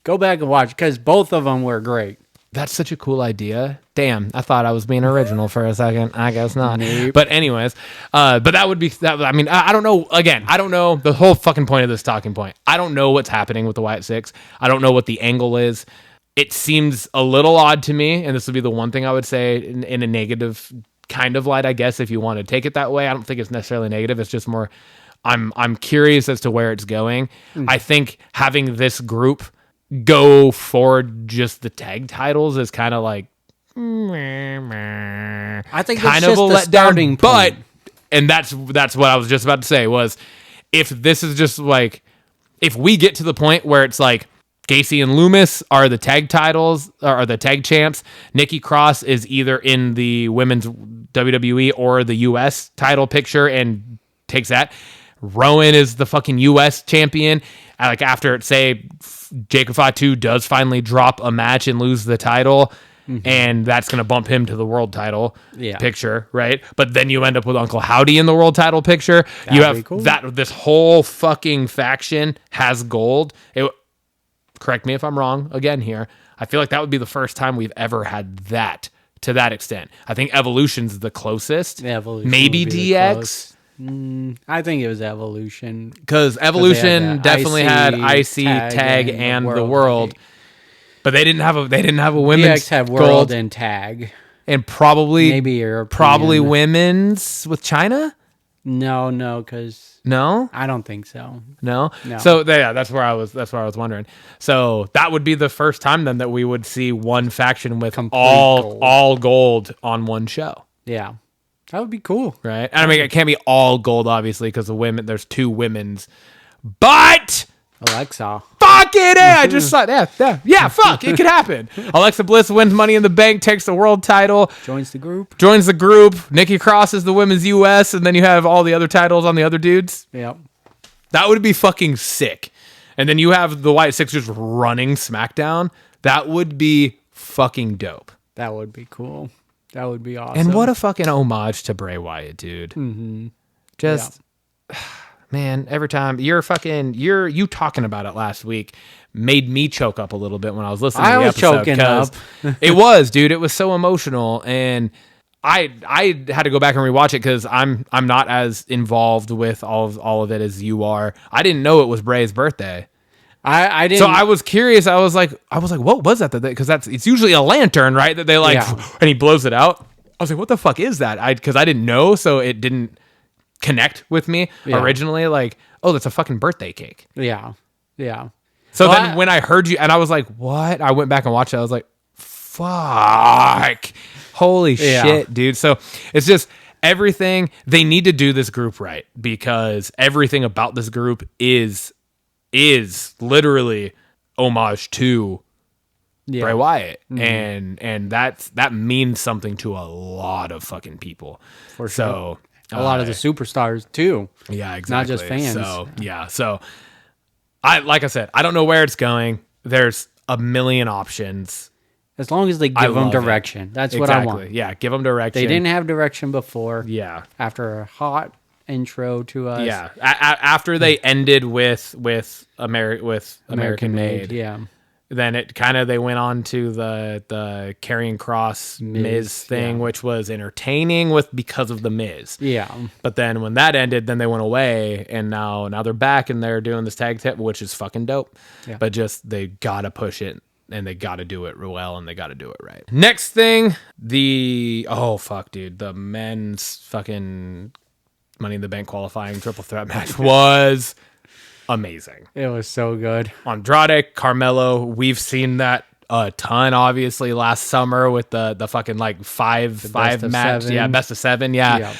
Go back and watch, because both of them were great. That's such a cool idea. Damn, I thought I was being original for a second. I guess not. Nope. But anyways, but that would be that. I mean, I don't know. Again, I don't know the whole fucking point of this talking point. I don't know what's happening with the Wyatt Six. I don't know what the angle is. It seems a little odd to me, and this would be the one thing I would say in a negative kind of light, I guess, if you want to take it that way. I don't think it's necessarily negative. It's just more, I'm curious as to where it's going. I think having this group go for just the tag titles is kind of like, I think kind of a the starting point. But and that's what I was just about to say was, if this is just like, if we get to the point where it's like Gacy and Loomis are the tag titles, or the tag champs, Nikki Cross is either in the women's WWE or the US title picture and takes that. Rowan is the fucking US champion. Like, after, say, Jacob Fatu does finally drop a match and lose the title, and that's going to bump him to the world title picture, right? But then you end up with Uncle Howdy in the world title picture. You have cool. This whole fucking faction has gold. Correct me if I'm wrong again here. I feel like that would be the first time we've ever had that to that extent. I think Evolution's the closest. Evolution maybe DX. I think it was Evolution, because Evolution definitely had IC tag and the world, but they didn't have a women's. DX have world and tag, and probably maybe European. Probably women's with China. No, because I don't think so. No. So that's where I was wondering. So that would be the first time then that we would see one faction with all gold on one show. Yeah. That would be cool. Right? And I mean, it can't be all gold, obviously, because there's 2 women's. But Alexa. Fuck it! I just saw that. Yeah, fuck. It could happen. Alexa Bliss wins Money in the Bank, takes the world title. Joins the group. Nikki Cross is the women's US, and then you have all the other titles on the other dudes. Yep. That would be fucking sick. And then you have the White Six just running SmackDown. That would be fucking dope. That would be cool. That would be awesome. And what a fucking homage to Bray Wyatt, dude. Just, man, every time you talking about it last week made me choke up a little bit when I was listening to the episode. I was choking up. It was, dude. It was so emotional. And I had to go back and rewatch it because I'm not as involved with all of it as you are. I didn't know it was Bray's birthday. I didn't. So I was curious. I was like, what was that? Because it's usually a lantern, right? That they like, and he blows it out. I was like, what the fuck is that? Because I didn't know, so it didn't connect with me originally. Like, oh, that's a fucking birthday cake. Yeah. So then when I heard you, and I was like, what? I went back and watched it. I was like, fuck. Holy shit, dude. So it's just everything. They need to do this group right because everything about this group is literally homage to Bray Wyatt. And that means something to a lot of fucking people. For sure. So a lot of the superstars too. Yeah, exactly. Not just fans. So like I said, I don't know where it's going. There's a million options. As long as they give them direction. That's what I want. Yeah, give them direction. They didn't have direction before. Yeah. After a hot intro to us. Yeah. After they ended with American Made. Yeah. Then they went on to the Karrion Kross Miz thing, which was entertaining because of the Miz. Yeah. But then when that ended, then they went away, and now they're back and they're doing this tag tip, which is fucking dope. Yeah. But just they gotta push it. And they got to do it well, and they got to do it right. Next thing, the men's fucking Money in the Bank qualifying triple threat match was amazing. It was so good. Andrade, Carmelo, we've seen that a ton, obviously, last summer with the fucking like five match. Yeah, best of seven. Yeah.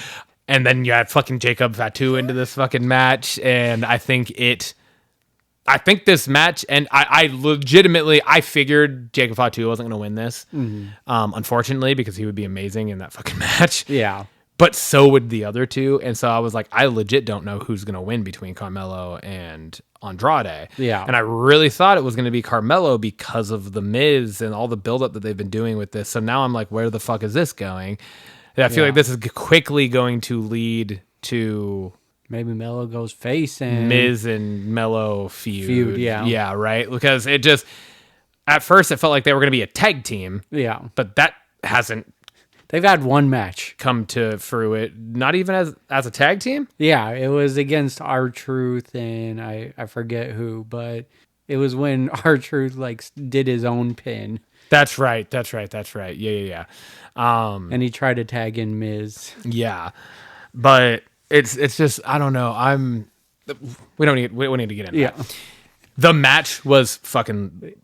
And then you had fucking Jacob Fatu into this fucking match, and I think this match, and I legitimately, I figured Jacob Fatu wasn't going to win this, unfortunately, because he would be amazing in that fucking match. Yeah. But so would the other two. And so I was like, I legit don't know who's going to win between Carmelo and Andrade. Yeah. And I really thought it was going to be Carmelo because of the Miz and all the buildup that they've been doing with this. So now I'm like, where the fuck is this going? And I feel like this is quickly going to lead to... Maybe Melo goes face and... Miz and Melo feud. Yeah. Yeah, right? Because it just... At first, it felt like they were going to be a tag team. Yeah. But that hasn't... They've had one match. Come to fruit. Not even as a tag team? Yeah, it was against R-Truth and I forget who, but it was when R-Truth did his own pin. That's right. Yeah. And he tried to tag in Miz. Yeah. But... It's just, I don't know. We don't need to get into that. The match was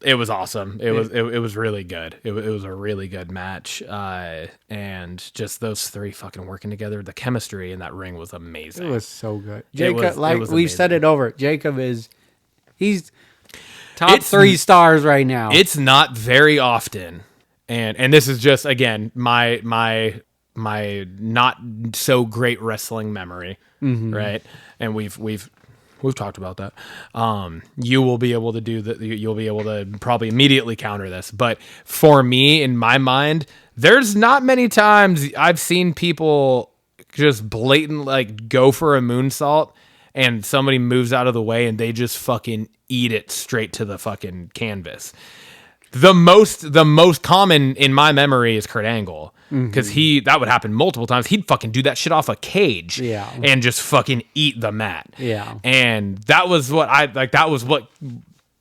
it was awesome. It was really good. It was a really good match. And just those three fucking working together, the chemistry in that ring was amazing. It was so good. Jacob, we've said it over. Jacob he's top 3 stars right now. It's not very often. And this is just, again, my not so great wrestling memory, right? And we've talked about that. You will be able to do that. You'll be able to probably immediately counter this. But for me, in my mind, there's not many times I've seen people just blatant go for a moonsault and somebody moves out of the way and they just fucking eat it straight to the fucking canvas. The most common in my memory is Kurt Angle. Because that would happen multiple times. He'd fucking do that shit off a cage, and just fucking eat the mat. Yeah, and that was what that was what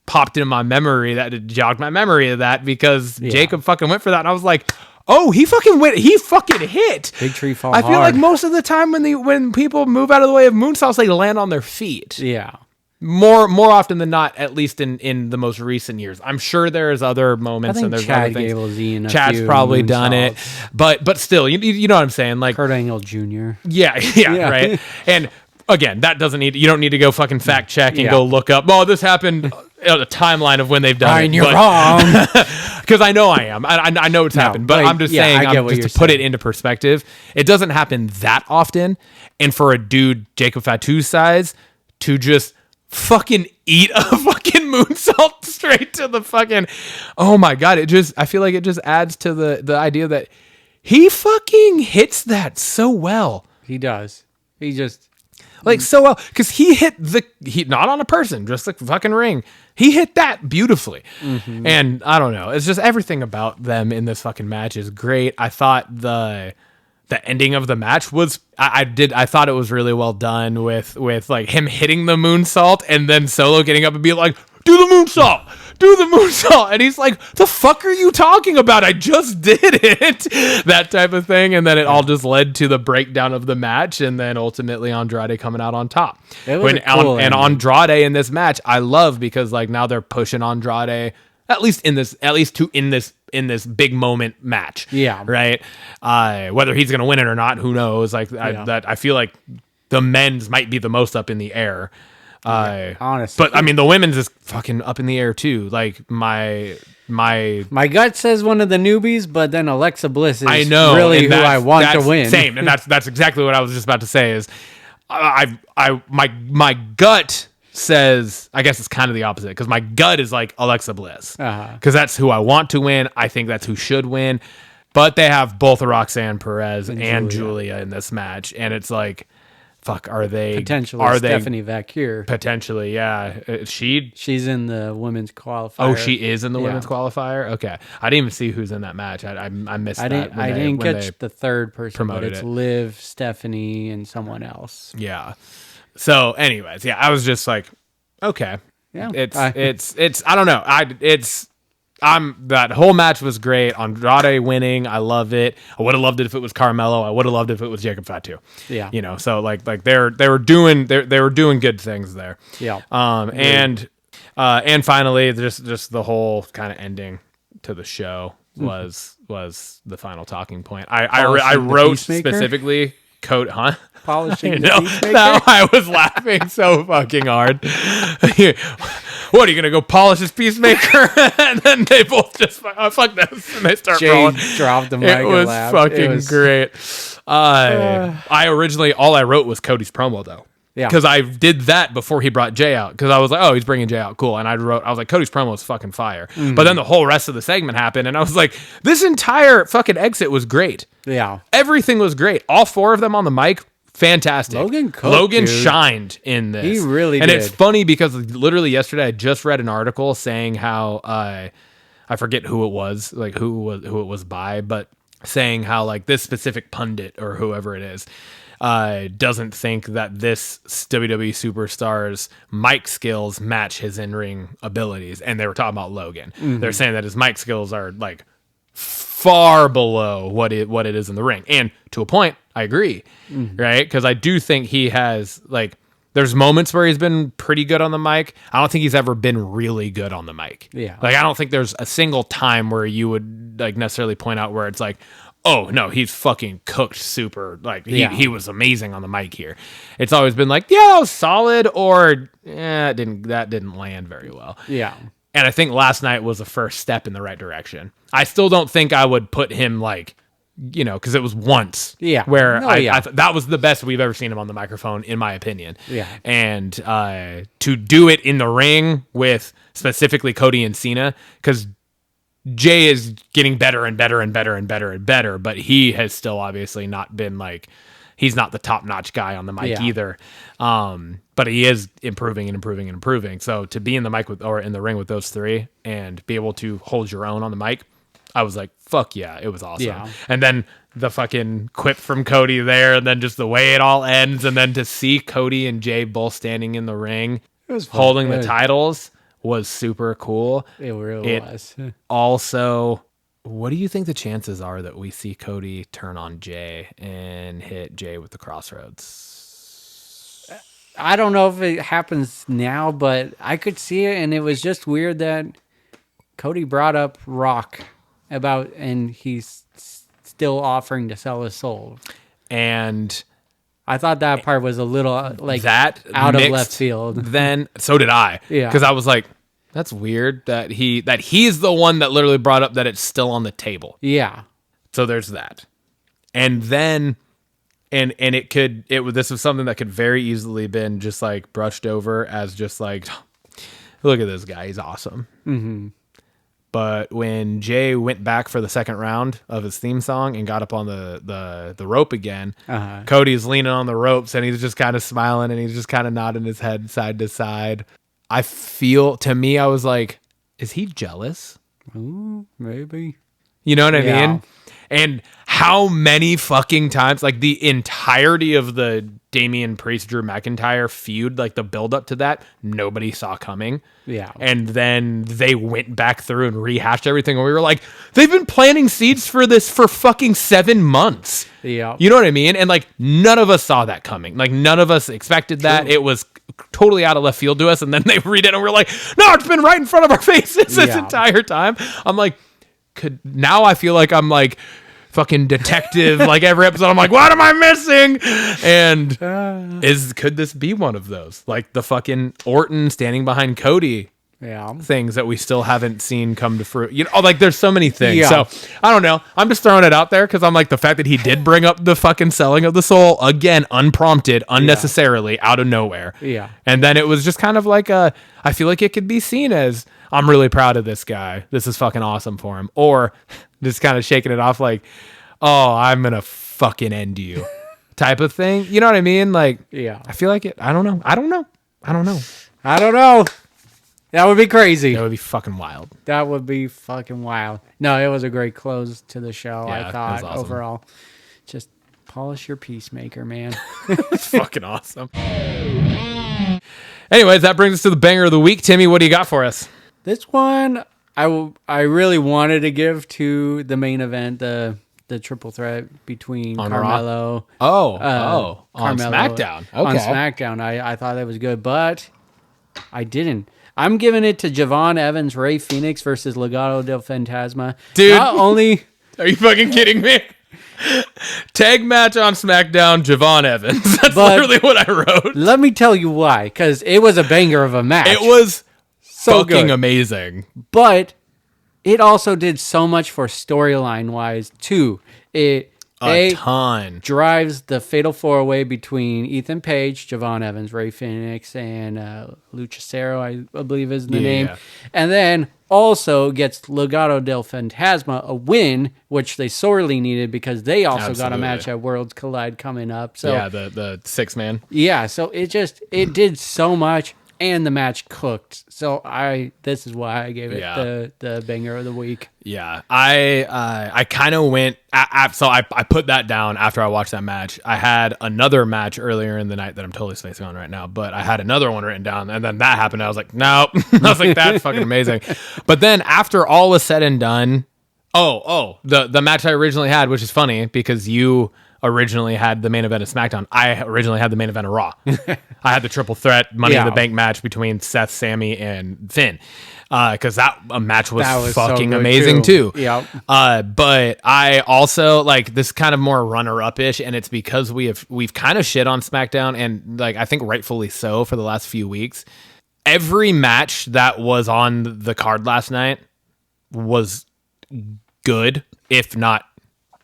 popped in my memory. That jogged my memory of that because Jacob fucking went for that, and I was like, oh, he fucking went. He fucking hit. Big tree fall. I feel like most of the time when people move out of the way of moonsaults, they land on their feet. Yeah. More often than not, at least in the most recent years. I'm sure there's other moments and there's Chad other things. Gable's Chad's probably done it, but still, you know what I'm saying? Like Kurt Angle Jr. Yeah, right. And again, you don't need to go fucking fact check and go look up. Oh, this happened. A timeline of when they've done Ryan, it. You're wrong. Because I know I am. I know it's happened, but I'm just saying. Just to put it into perspective, it doesn't happen that often. And for a dude Jacob Fatu's size to just fucking eat a fucking moonsault straight to the fucking, oh my god, I feel like it just adds to the idea that he fucking hits that so well. He does. He just so well, because he hit not on a person, just the fucking ring. He hit that beautifully. And I don't know, it's just everything about them in this fucking match is great. I thought the the ending of the match was I thought it was really well done with like him hitting the moonsault and then Solo getting up and being like, do the moonsault, and he's like, the fuck are you talking about? I just did it. That type of thing. And then it all just led to the breakdown of the match and then ultimately Andrade coming out on top. It was cool and Andrade in this match I love because like now they're pushing Andrade at least in this big moment match. Yeah. Right. Whether he's going to win it or not, who knows? Like I feel like the men's might be the most up in the air. Honestly. But I mean, the women's is fucking up in the air too. Like my gut says one of the newbies, but then Alexa Bliss is really who I want to win. Same. And that's exactly what I was just about to say is my gut says, I guess it's kind of the opposite because my gut is like Alexa Bliss because that's who I want to win. I think that's who should win, but they have both Roxanne Perez and Julia in this match. And it's like, fuck, are they Stephanie Vacure? Potentially, yeah. She's in the women's qualifier. Oh, she is in the women's qualifier? Okay. I didn't even see who's in that match. I missed that. I didn't catch the third person, but it's it. Liv, Stephanie, and someone else. Yeah. So, anyways, yeah, I was just like, okay. Yeah. It's I don't know. That whole match was great. Andrade winning, I love it. I would have loved it if it was Carmelo. I would have loved it if it was Jacob Fatu. Yeah, you know. So like they were doing good things there. Yeah. And finally, just the whole kind of ending to the show was the final talking point. I wrote specifically code, huh? Polishing the Peacemaker? No, I was laughing so fucking hard. What, are you going to go polish his Peacemaker? And then they both just, fuck this. And they start rolling. Dropped the mic. It was fucking great. I originally, all I wrote was Cody's promo, though. Yeah. Because I did that before he brought Jay out. Because I was like, oh, he's bringing Jay out. Cool. And I was like, Cody's promo is fucking fire. Mm-hmm. But then the whole rest of the segment happened. And I was like, this entire fucking exit was great. Yeah. Everything was great. All four of them on the mic. Fantastic. Logan shined in this. He really did. And it's funny because literally yesterday I just read an article saying how I forget who it was, like who it was by, but saying how like this specific pundit or whoever it is doesn't think that this WWE superstar's mic skills match his in-ring abilities. And they were talking about Logan. Mm-hmm. They're saying that his mic skills are like far below what it is in the ring. And to a point, I agree, right? Because I do think he has, like, there's moments where he's been pretty good on the mic. I don't think he's ever been really good on the mic. Yeah. Like, I don't think there's a single time where you would, like, necessarily point out where it's like, oh, no, he's fucking cooked super. Like, he was amazing on the mic here. It's always been like, yeah, that was solid, or that didn't land very well. Yeah. And I think last night was the first step in the right direction. I still don't think I would put him like, you know, because it was once. Yeah. Where that was the best we've ever seen him on the microphone, in my opinion. Yeah. And to do it in the ring with specifically Cody and Cena, because Jay is getting better and better and better and better and better, but he has still obviously not been like, he's not the top-notch guy on the mic either. But he is improving and improving and improving. So to be in the mic or in the ring with those three and be able to hold your own on the mic, I was like, fuck yeah, it was awesome. Yeah. And then the fucking quip from Cody there, and then just the way it all ends, and then to see Cody and Jay both standing in the ring holding the titles was super cool. It really was. Also, what do you think the chances are that we see Cody turn on Jay and hit Jay with the Crossroads? I don't know if it happens now, but I could see it, and it was just weird that Cody brought up Rock and he's still offering to sell his soul. And I thought that part was a little like that out of left field. Then so did I. Yeah. Because I was like, that's weird that he's the one that literally brought up that it's still on the table. Yeah. So there's that. And then this was something that could very easily been just like brushed over as just like, look at this guy, he's awesome. Mm-hmm. But when Jay went back for the second round of his theme song and got up on the rope again, Cody's leaning on the ropes and he's just kind of smiling and he's just kind of nodding his head side to side. I was like, is he jealous? Ooh, maybe. You know what I mean? And how many fucking times, like the entirety of the Damian Priest Drew McIntyre feud, like the build up to that, nobody saw coming. Yeah. And then they went back through and rehashed everything. And we were like, they've been planting seeds for this for fucking 7 months. Yeah. You know what I mean? And like none of us saw that coming. Like none of us expected that. True. It was totally out of left field to us. And then they read it and we're like, no, it's been right in front of our faces this entire time. I'm like, now I feel like I'm like fucking detective. Like every episode I'm like, what am I missing? And could this be one of those, like the fucking Orton standing behind Cody things that we still haven't seen come to fruit? You know, like there's so many things. So I don't know, I'm just throwing it out there because I'm like, the fact that he did bring up the fucking selling of the soul again, unprompted, unnecessarily, out of nowhere, and then it was just kind of like I feel like it could be seen as, I'm really proud of this guy, this is fucking awesome for him, or just kind of shaking it off like, oh, I'm gonna fucking end you type of thing. You know what I mean? Like, I feel like it. I don't know. That would be crazy. That would be fucking wild. That would be fucking wild. No, it was a great close to the show, Yeah, I thought, it was awesome. Overall. Just polish your Peacemaker, man. It's fucking awesome. Anyways, that brings us to the banger of the week. Timmy, what do you got for us? This one, I really wanted to give to the main event, the triple threat between on Carmelo. On Carmelo SmackDown. Okay. On SmackDown. I thought that was good, but I didn't. I'm giving it to Javon Evans, Rey Fenix versus Legado del Fantasma. Dude. Not only... Are you fucking kidding me? Tag match on SmackDown, Javon Evans. That's literally what I wrote. Let me tell you why, because it was a banger of a match. It was so fucking good. Amazing. But it also did so much for storyline wise too. It a ton drives the fatal 4-way between Ethan Page, Javon Evans, Rey Fenix, and Lucicero, I believe is the name. And then also gets Legado del Fantasma a win, which they sorely needed because they also got a match at Worlds Collide coming up. So yeah, the 6-man. Yeah, so it did so much. And the match cooked, so this is why I gave it the banger of the week. Yeah, I kind of went. So I put that down after I watched that match. I had another match earlier in the night that I'm totally spacing on right now, but I had another one written down, and then that happened. I was like, nope. I was like, that's fucking amazing. But then after all was said and done, the match I originally had, which is funny because you originally had the main event of SmackDown. I originally had the main event of Raw. I had the triple threat Money in the Bank match between Seth, Sammy, and Finn. Because that match was fucking so amazing too. Yeah. But I also like this kind of more runner-up-ish, and it's because we've kind of shit on SmackDown, and like I think rightfully so for the last few weeks. Every match that was on the card last night was good, if not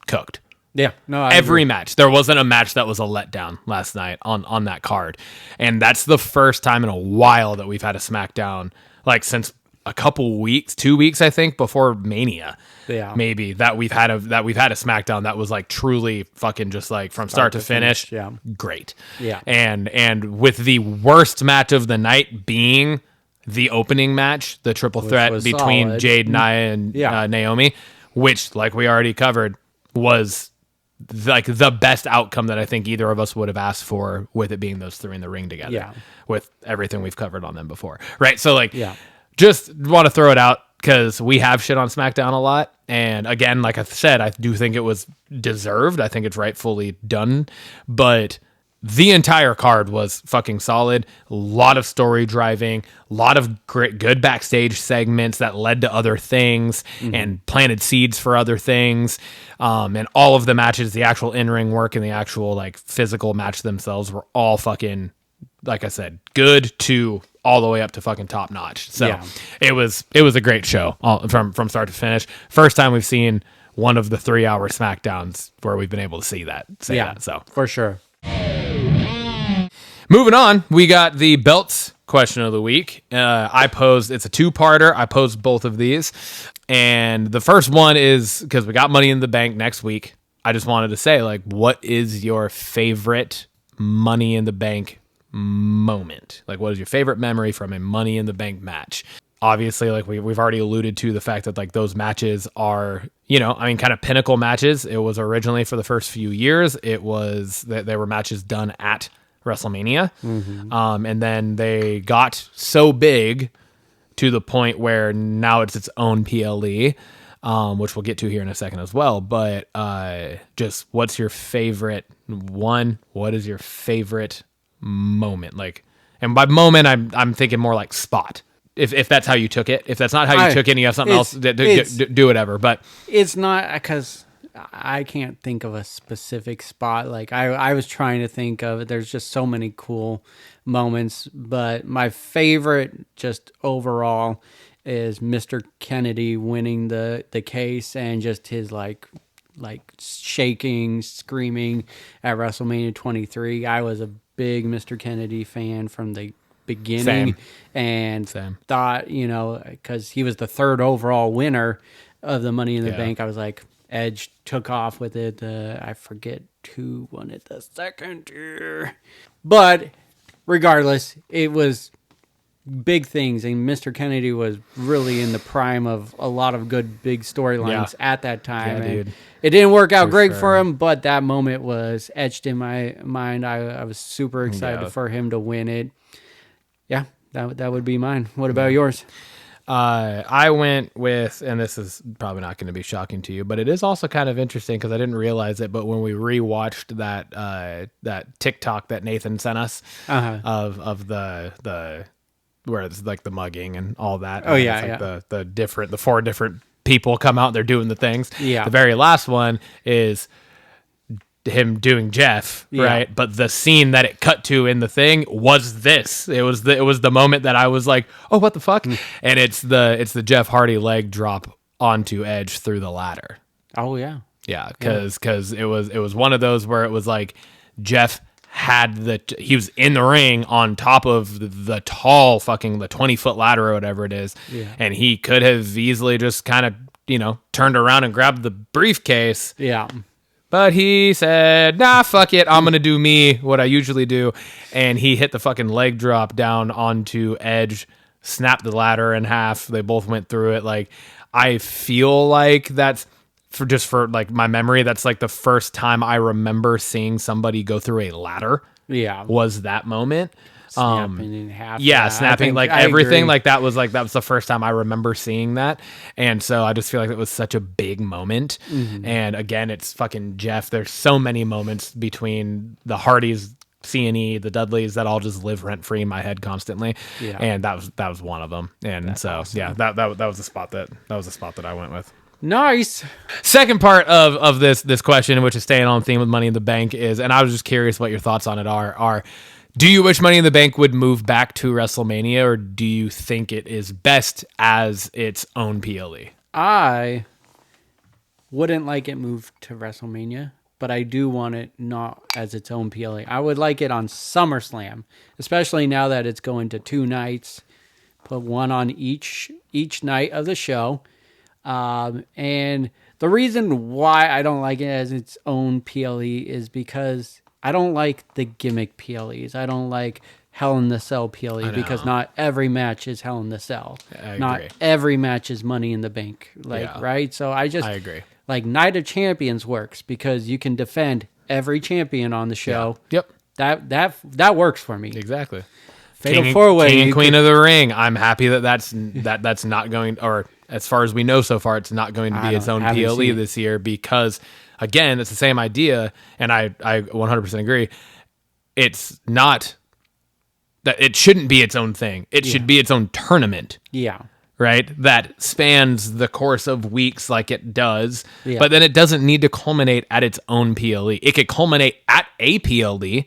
cooked. Yeah, no, every match. There wasn't a match that was a letdown last night on that card. And that's the first time in a while that we've had a SmackDown, like since a couple weeks, 2 weeks, I think, before Mania. Yeah. Maybe that we've had a SmackDown that was like truly fucking just like from start to finish. Yeah. Great. Yeah. And with the worst match of the night being the opening match, the triple threat between solid. Jade, Nia, and Naomi, which, like we already covered, was like the best outcome that I think either of us would have asked for, with it being those three in the ring together, with everything we've covered on them before. Right. So like, just want to throw it out because we have shit on SmackDown a lot. And again, like I said, I do think it was deserved. I think it's rightfully done, but the entire card was fucking solid. A lot of story driving, a lot of great, good backstage segments that led to other things and planted seeds for other things. And all of the matches, the actual in-ring work and the actual like physical match themselves were all fucking, like I said, good to all the way up to fucking top notch. So it was a great show from start to finish. First time we've seen one of the 3-hour SmackDowns where we've been able to see that. So for sure. Moving on, we got the belts question of the week. It's a two-parter. I posed both of these. And the first one is, because we got Money in the Bank next week, I just wanted to say, like, what is your favorite Money in the Bank moment? Like, what is your favorite memory from a Money in the Bank match? obviously, like we've already alluded to the fact that like those matches are, kind of pinnacle matches. It was originally for the first few years, it was that there were matches done at WrestleMania. And then they got so big to the point where now it's its own PLE, which we'll get to here in a second as well. But just what's your favorite one? What is your favorite moment? Like, and by moment, I'm thinking more like spot. If that's how you took it. If that's not how you took it and you have something else, do whatever. But it's not, because I can't think of a specific spot. Like I was trying to think of it. There's just so many cool moments. But my favorite just overall is Mr. Kennedy winning the case and just his like shaking, screaming at WrestleMania 23. I was a big Mr. Kennedy fan from the beginning. And thought, because he was the third overall winner of the Money in the Bank, I was like, Edge took off with it. I forget who won it the second year. But regardless, it was big things, and Mr. Kennedy was really in the prime of a lot of good big storylines at that time. Yeah, dude. It didn't work out great for him, but that moment was etched in my mind. I was super excited for him to win it. Yeah, that would be mine. What about yours? I went with, and this is probably not going to be shocking to you, but it is also kind of interesting because I didn't realize it. But when we rewatched that TikTok that Nathan sent us of the where it's like the mugging and all that. Oh, yeah, it's like the 4 different people come out, they're doing the things. Yeah. The very last one is him doing Jeff, right? But the scene that it cut to in the thing was this. It was the moment that I was like, oh, what the fuck? And it's the Jeff Hardy leg drop onto Edge through the ladder. Oh yeah. Yeah, because it was one of those where it was like Jeff had he was in the ring on top of the tall fucking the 20-foot ladder or whatever it is, and he could have easily just kind of turned around and grabbed the briefcase. Yeah. But he said, nah, fuck it. I'm going to do me, what I usually do. And he hit the fucking leg drop down onto Edge, snapped the ladder in half. They both went through it. Like, I feel like that's, for like my memory, that's like the first time I remember seeing somebody go through a ladder. Yeah. Was that moment. Snapping in half. Yeah, snapping, like everything. Like that was the first time I remember seeing that. And so I just feel like it was such a big moment. And again, it's fucking Jeff. There's so many moments between the Hardys, C&E, the Dudleys that all just live rent free in my head constantly. Yeah. And that was one of them. And that's awesome. Yeah, that was the spot that I went with. Nice. Second part of this question, which is staying on theme with Money in the Bank, is, and I was just curious what your thoughts on it are do you wish Money in the Bank would move back to WrestleMania, or do you think it is best as its own PLE? I wouldn't like it moved to WrestleMania, but I do want it not as its own PLE. I would like it on SummerSlam, especially now that it's going to 2 nights, put one on each night of the show. And the reason why I don't like it as its own PLE is because I don't like the gimmick PLEs. I don't like Hell in the Cell PLE because not every match is Hell in the Cell. Not every match is Money in the Bank. Right? So I agree. Like Night of Champions works because you can defend every champion on the show. Yeah. Yep. That works for me. Exactly. Fatal 4-Way. King and Queen of the Ring. I'm happy that's not going, or as far as we know so far, it's not going to be its own PLE this year because, again, it's the same idea, and I 100% agree. It's not that it shouldn't be its own thing. It should be its own tournament. Yeah. Right? That spans the course of weeks like it does, but then it doesn't need to culminate at its own PLE. It could culminate at a PLE,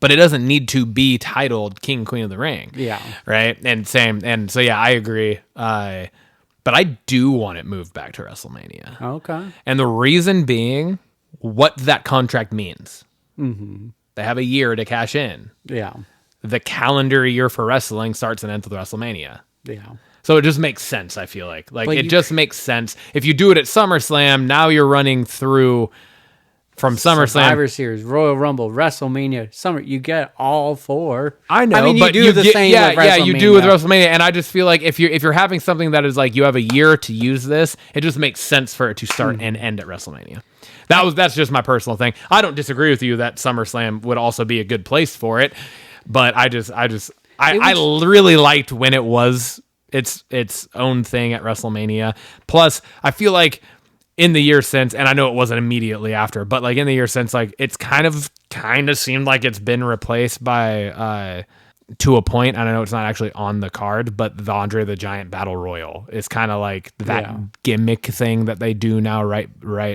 but it doesn't need to be titled King and Queen of the Ring. Yeah. Right? And so I agree. But I do want it moved back to WrestleMania. Okay. And the reason being what that contract means. Mm-hmm. They have a year to cash in. Yeah. The calendar year for wrestling starts and ends with WrestleMania. Yeah. So it just makes sense, I feel like. It just makes sense. If you do it at SummerSlam, now you're running through from SummerSlam. Survivor Series, Royal Rumble, WrestleMania, Summer. You get all 4. I know, I mean, but you do the same. Yeah, with yeah, you do with WrestleMania. WrestleMania, and I just feel like if you're having something that is like you have a year to use this, it just makes sense for it to start and end at WrestleMania. That's just my personal thing. I don't disagree with you that SummerSlam would also be a good place for it, but I really liked when it was its own thing at WrestleMania. Plus, I feel like in the year since, and I know it wasn't immediately after, but like in the year since, like it's kind of seemed like it's been replaced by to a point, and I know it's not actually on the card, but the Andre the Giant Battle Royal is kind of like that gimmick thing that they do now, right?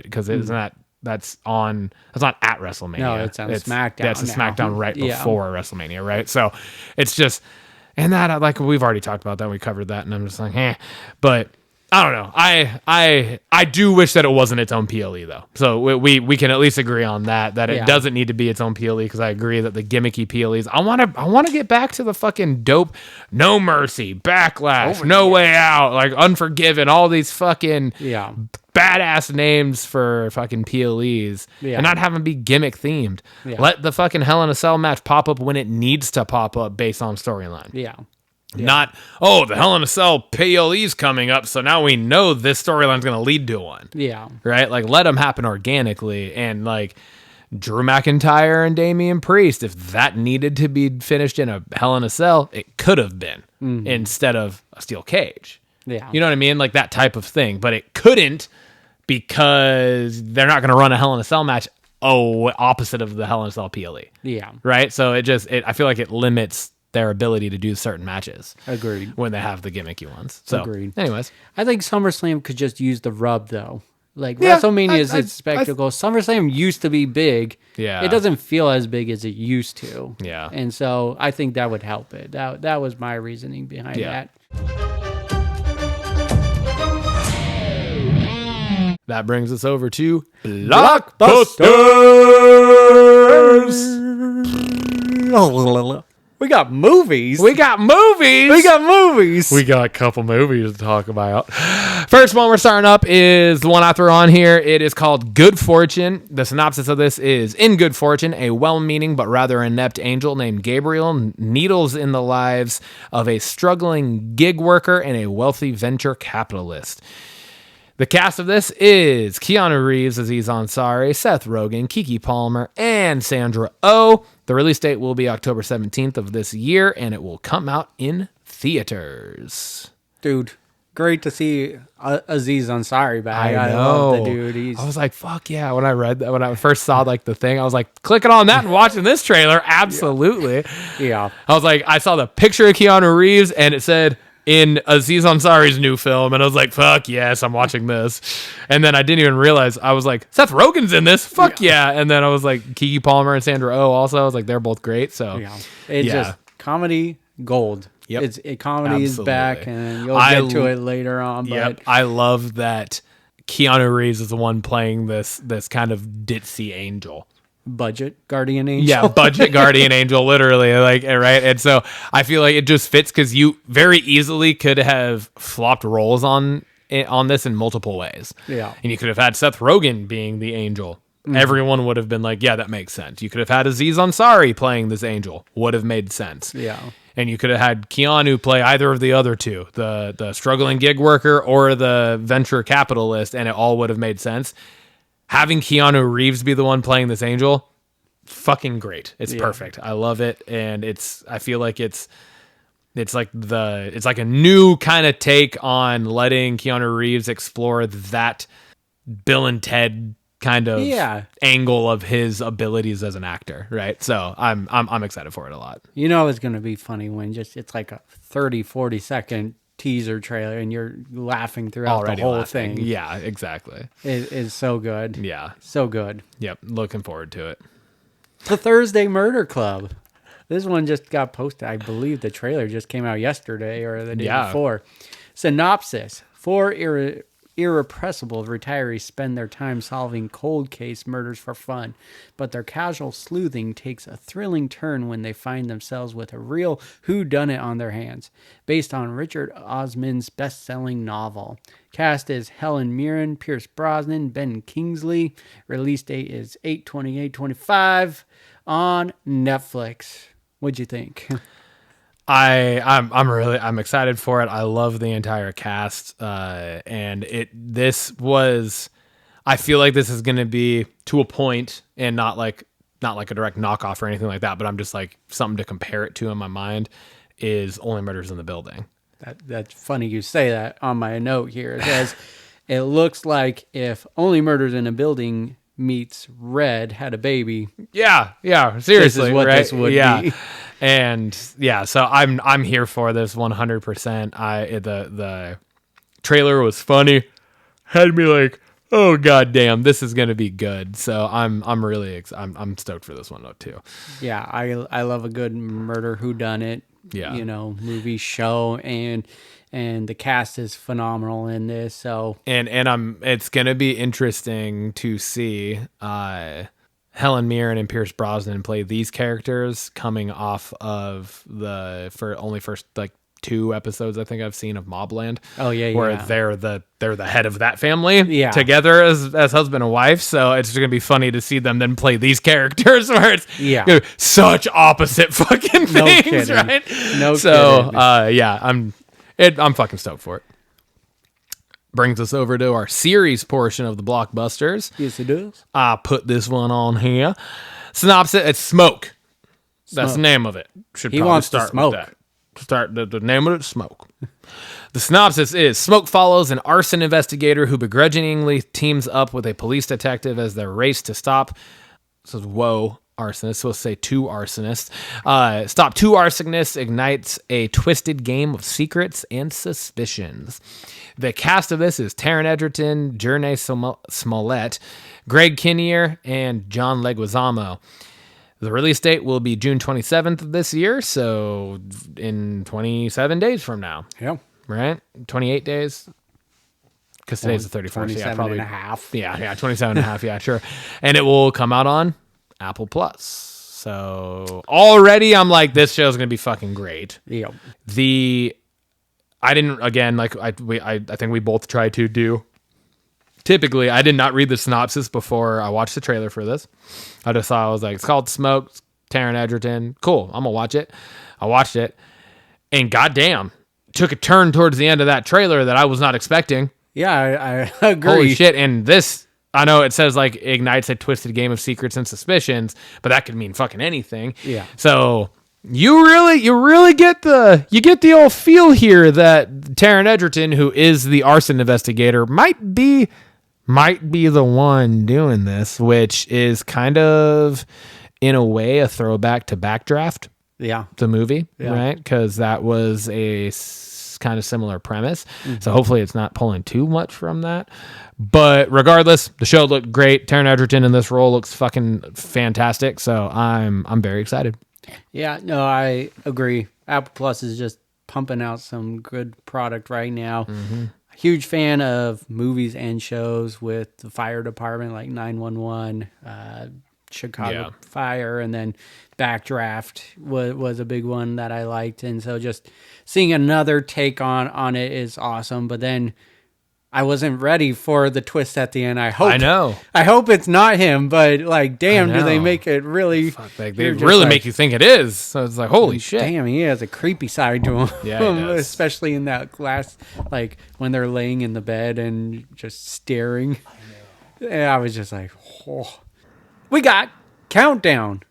Because that's not at WrestleMania. No, it's on SmackDown. Yeah, it's a now. SmackDown right before WrestleMania, right? So it's just, and that like we've already talked about that, we covered that, and I'm just like, but I don't know. I do wish that it wasn't its own PLE though. So we can at least agree on that it doesn't need to be its own PLE, because I agree that the gimmicky PLEs. I want to get back to the fucking dope No Mercy, Backlash, No Way Out, like Unforgiven, all these fucking badass names for fucking PLEs, and not have them be gimmick themed. Let the fucking Hell in a Cell match pop up when it needs to pop up based on storyline. Not, the Hell in a Cell PLE's coming up, so now we know this storyline's going to lead to one. Right? Like, let them happen organically. And, like, Drew McIntyre and Damian Priest, if that needed to be finished in a Hell in a Cell, it could have been instead of a steel cage. You know what I mean? Like, that type of thing. But it couldn't, because they're not going to run a Hell in a Cell match opposite of the Hell in a Cell PLE. Right? So I feel like it limits their ability to do certain matches. Agreed. When they have the gimmicky ones. So, agreed. Anyways. I think SummerSlam could just use the rub, though. Like, WrestleMania is its spectacle. SummerSlam used to be big. Yeah. It doesn't feel as big as it used to. Yeah. And so I think that would help it. That was my reasoning behind that. That brings us over to Blockbusters. We got movies. We got a couple movies to talk about. First one we're starting up is the one I threw on here. It is called Good Fortune. The synopsis of this is: in good fortune, a well-meaning but rather inept angel named Gabriel needles in the lives of a struggling gig worker and a wealthy venture capitalist. The cast of this is Keanu Reeves, Aziz Ansari, Seth Rogen, Keke Palmer, and Sandra Oh. The release date will be October 17th of this year, and it will come out in theaters. Dude, great to see Aziz Ansari back. I know. I love the dude. I was like, fuck yeah. When I read that, when I first saw like the thing, I was like, clicking on that and watching this trailer. Absolutely. Yeah. I was like, I saw the picture of Keanu Reeves, and it said, in Aziz Ansari's new film, and I was like, fuck yes, I'm watching this. And then I didn't even realize, I was like, Seth Rogen's in this, fuck yeah. And then I was like, Keke Palmer and Sandra Oh also, I was like, they're both great. So It's just comedy gold. Yep. Comedy is back, and you'll get to it later on. But I love that Keanu Reeves is the one playing this kind of ditzy angel. Budget guardian angel. Yeah, budget guardian angel, literally, like, right? And so I feel like it just fits, because you very easily could have flopped roles on this in multiple ways. Yeah. And you could have had Seth Rogen being the angel. Everyone would have been like, yeah, that makes sense. You could have had Aziz Ansari playing this angel. Would have made sense. Yeah. And you could have had Keanu play either of the other two, the struggling gig worker or the venture capitalist, and it all would have made sense. Having Keanu Reeves be the one playing this angel, fucking great. It's perfect. I love it, and I feel like it's like a new kind of take on letting Keanu Reeves explore that Bill and Ted kind of angle of his abilities as an actor, right? So I'm excited for it a lot. You know it's going to be funny when it's like a 30-40 second teaser trailer and you're laughing throughout the whole thing. Yeah, exactly. It is so good. Yeah. So good. Yep. Looking forward to it. The Thursday Murder Club. This one just got posted. I believe the trailer just came out yesterday or the day before. Synopsis. Four irrepressible retirees spend their time solving cold case murders for fun, but their casual sleuthing takes a thrilling turn when they find themselves with a real whodunit on their hands, based on Richard Osman's best-selling novel. Cast is Helen Mirren, Pierce Brosnan, Ben Kingsley. Release date is 8/28/25 on Netflix. What'd you think? I'm excited for it. I love the entire cast, and I feel like this is going to be to a point, and not like a direct knockoff or anything like that. But I'm just like something to compare it to in my mind is Only Murders in the Building. That's funny you say that. On my note here, it says it looks like if Only Murders in a Building meets Red had a baby. Yeah, seriously, this is what right? this would be. And yeah, so I'm here for this 100%. The trailer was funny, had me like, oh goddamn, this is gonna be good. So I'm stoked for this one though too. Yeah, I love a good murder whodunit. Yeah, movie show, and the cast is phenomenal in this. So it's gonna be interesting to see Helen Mirren and Pierce Brosnan play these characters coming off of the first like 2 episodes I think I've seen of Mobland. Oh yeah, where they're the head of that family together as husband and wife. So it's gonna be funny to see them then play these characters where it's such opposite fucking things, right? No so kidding. I'm fucking stoked for it. Brings us over to our series portion of the Blockbusters. Yes, it does. I put this one on here. Synopsis: it's Smoke. That's the name of it. Should probably wants start to smoke. with that. Start the name of it, Smoke. The synopsis is: Smoke follows an arson investigator who begrudgingly teams up with a police detective as they race to stop. This is arsonists. So let's say 2 arsonists. Stop 2 arsonists ignites a twisted game of secrets and suspicions. The cast of this is Taron Egerton, Jernay Smollett, Greg Kinnear, and John Leguizamo. The release date will be June 27th of this year, so in 27 days from now. Yeah. Right? 28 days? Because today's the 31st. 27 and a half. Yeah, 27 and a half. Yeah, sure. And it will come out on Apple Plus. So already I'm like, this show's going to be fucking great. Yeah. I didn't, again, like I think we both tried to do. Typically, I did not read the synopsis before I watched the trailer for this. I just saw, I was like, it's called Smoke, Taron Egerton. Cool, I'm going to watch it. I watched it. And goddamn, took a turn towards the end of that trailer that I was not expecting. Yeah, I agree. Holy shit. And this, I know it says like ignites a twisted game of secrets and suspicions, but that could mean fucking anything. Yeah. So you really get the old feel here that Taron Egerton, who is the arson investigator, might be the one doing this, which is kind of in a way a throwback to Backdraft. Yeah. The movie, right? Because that was a kind of similar premise. So hopefully it's not pulling too much from that. But regardless, the show looked great. Taron Egerton in this role looks fucking fantastic. So I'm very excited. Yeah, no, I agree. Apple Plus is just pumping out some good product right now. Huge fan of movies and shows with the fire department, like 911, Chicago Fire, and then Backdraft was a big one that I liked. And so just seeing another take on it is awesome. But then I wasn't ready for the twist at the end. I hope it's not him, but like, damn, do they make it really? They really make you think it is. So it's like, holy shit. Damn, he has a creepy side to him. Yeah, he does. Especially in that glass, like when they're laying in the bed and just staring. And I was just like, oh. We got Countdown.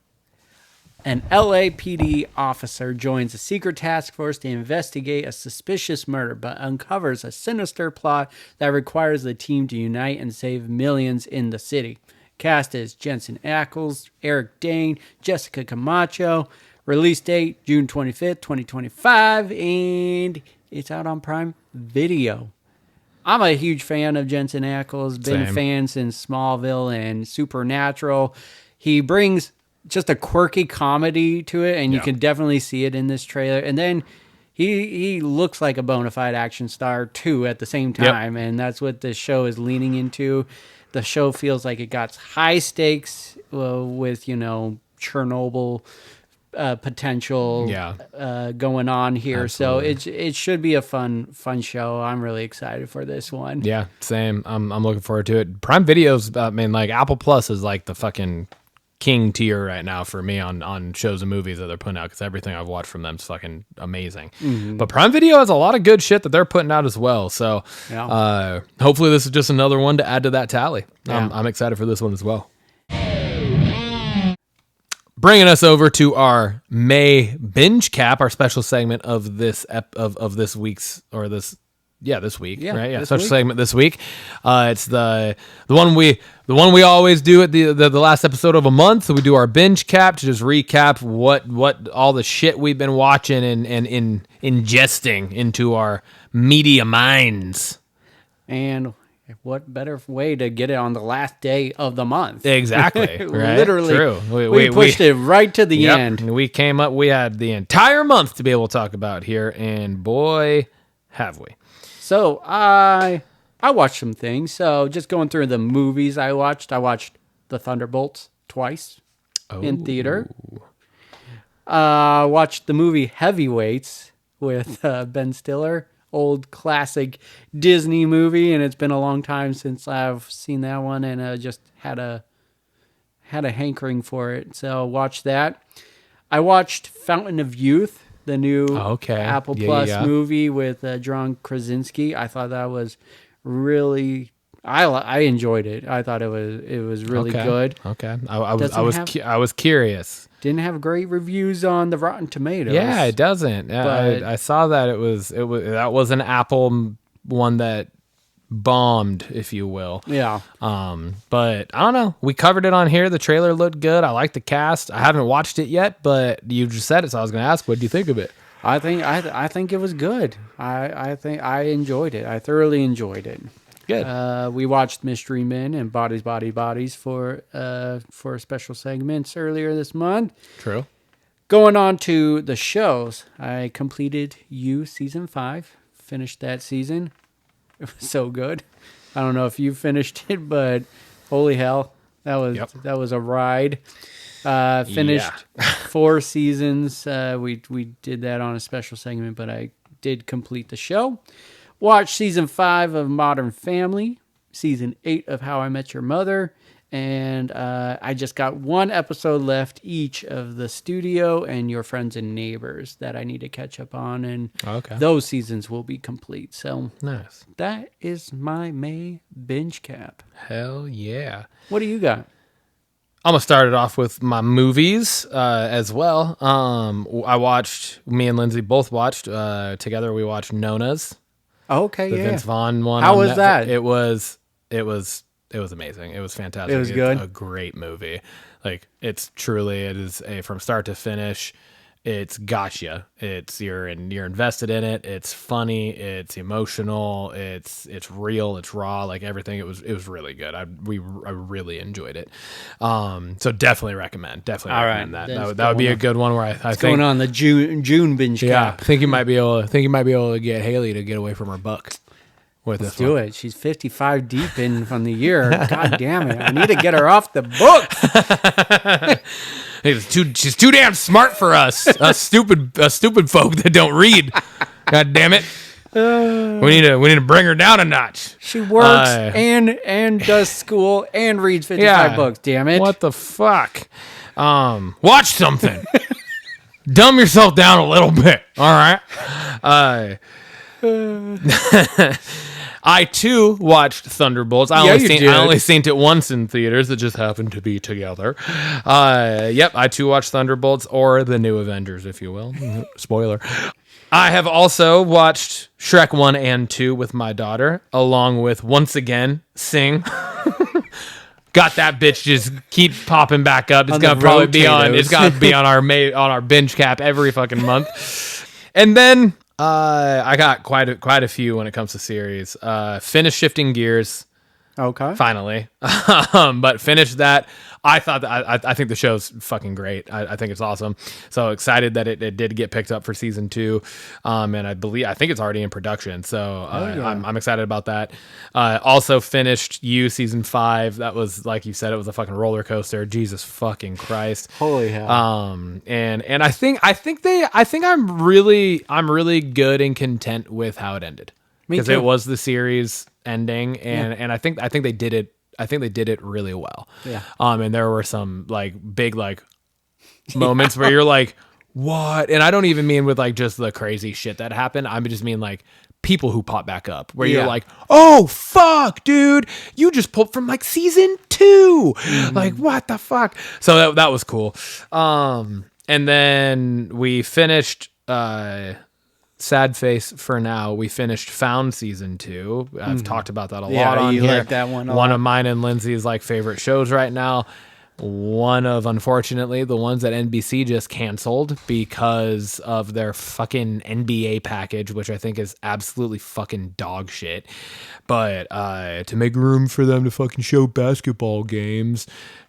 An LAPD officer joins a secret task force to investigate a suspicious murder, but uncovers a sinister plot that requires the team to unite and save millions in the city. Cast is Jensen Ackles, Eric Dane, Jessica Camacho. Release date June 25th, 2025, and it's out on Prime Video. I'm a huge fan of Jensen Ackles. Been a fan since Smallville and Supernatural. He brings just a quirky comedy to it, and you can definitely see it in this trailer. And then he looks like a bona fide action star too at the same time, and that's what this show is leaning into. The show feels like it got high stakes with Chernobyl potential going on here. Absolutely. So it should be a fun show. I'm really excited for this one. Yeah, same. I'm looking forward to it. Prime Video's, I mean, like Apple Plus is like the fucking king tier right now for me on shows and movies that they're putting out, because everything I've watched from them is fucking amazing. But Prime Video has a lot of good shit that they're putting out as well. So hopefully this is just another one to add to that tally. I'm excited for this one as well. Bringing us over to our May binge cap, our special segment of this this week's this week, right? Yeah, special segment this week. It's the one we always do at the last episode of a month. So we do our binge cap to just recap what all the shit we've been watching and ingesting into our media minds. And what better way to get it on the last day of the month? Exactly. Right? Literally. True. We pushed it right to the end. We had the entire month to be able to talk about here, and boy, have we. So I watched some things. So just going through the movies I watched The Thunderbolts twice in theater. Watched the movie Heavyweights with Ben Stiller. Old classic Disney movie, and it's been a long time since I've seen that one, and just had a hankering for it. So watched that. I watched Fountain of Youth, the new Apple Plus movie with John Krasinski. I thought that was really I enjoyed it. I thought it was really good. Okay, I was curious. Didn't have great reviews on the Rotten Tomatoes. Yeah, it doesn't. But I saw that it was that was an Apple one that bombed, if you will. Yeah. But I don't know. We covered it on here. The trailer looked good. I like the cast. I haven't watched it yet, but you just said it, so I was going to ask, what do you think of it? I think it was good. I think I enjoyed it. I thoroughly enjoyed it. Good. We watched Mystery Men and Bodies for special segments earlier this month. True. Going on to the shows, I completed You Season 5. Finished that season. It was so good. I don't know if you finished it, but holy hell, that was a ride. Finished 4 seasons. We did that on a special segment, but I did complete the show. Watched season 5 of Modern Family, season 8 of How I Met Your Mother, and I just got 1 episode left each of The Studio and Your Friends and Neighbors that I need to catch up on, and those seasons will be complete. So nice. That is my May binge cap. Hell yeah. What do you got? I'm gonna start it off with my movies as well. Me and Lindsay both watched together. We watched Nona's. Okay, the Vince Vaughn one. How was that? It was amazing. It was fantastic. It was good. A great movie. Like it is from start to finish. It's gotcha. You're invested in it. It's funny. It's emotional. It's real. It's raw. Like everything. It was really good. I really enjoyed it. So definitely recommend. Definitely recommend that. That would be a good one where I think going on the June binge cap. I think you might be able to get Haley to get away from her buck. Let's do it. She's 55 deep in from the year. God damn it! I need to get her off the book. She's too damn smart for us stupid folk that don't read. God damn it! We need to bring her down a notch. She works and does school and reads 55 books. Damn it! What the fuck? Watch something. Dumb yourself down a little bit. All right. I too watched Thunderbolts. I only seen it once in theaters. It just happened to be together. I too watched Thunderbolts, or the New Avengers, if you will. Spoiler. I have also watched Shrek 1 and 2 with my daughter, along with, once again, Sing. Got that bitch just keep popping back up. It's gonna probably be on. It's gonna be on our binge cap every fucking month. And then I got quite a few when it comes to series. Finished Shifting Gears. Okay. finally. But finished that. I thought that I think the show's fucking great. I think it's awesome. So excited that it did get picked up for season 2. And I think it's already in production. So I'm excited about that. Also finished season 5. That was, like you said, it was a fucking roller coaster. Jesus fucking Christ. Holy hell. And I think I'm really good and content with how it ended. Because it was the series ending, and I think they did it. I think they did it really well. Yeah. And there were some like big like moments where you're like, what? And I don't even mean with like just the crazy shit that happened. I just mean like people who pop back up where you're like, oh fuck, dude, you just pulled from like season 2. Like what the fuck? So that was cool. And then we finished sad face for now. We finished Found season 2. I've talked about that a lot on you here. like that one a One lot. of mine and Lindsay's like favorite shows right now. One of, unfortunately, the ones that NBC just canceled because of their fucking NBA package, which I think is absolutely fucking dog shit. But to make room for them to fucking show basketball games,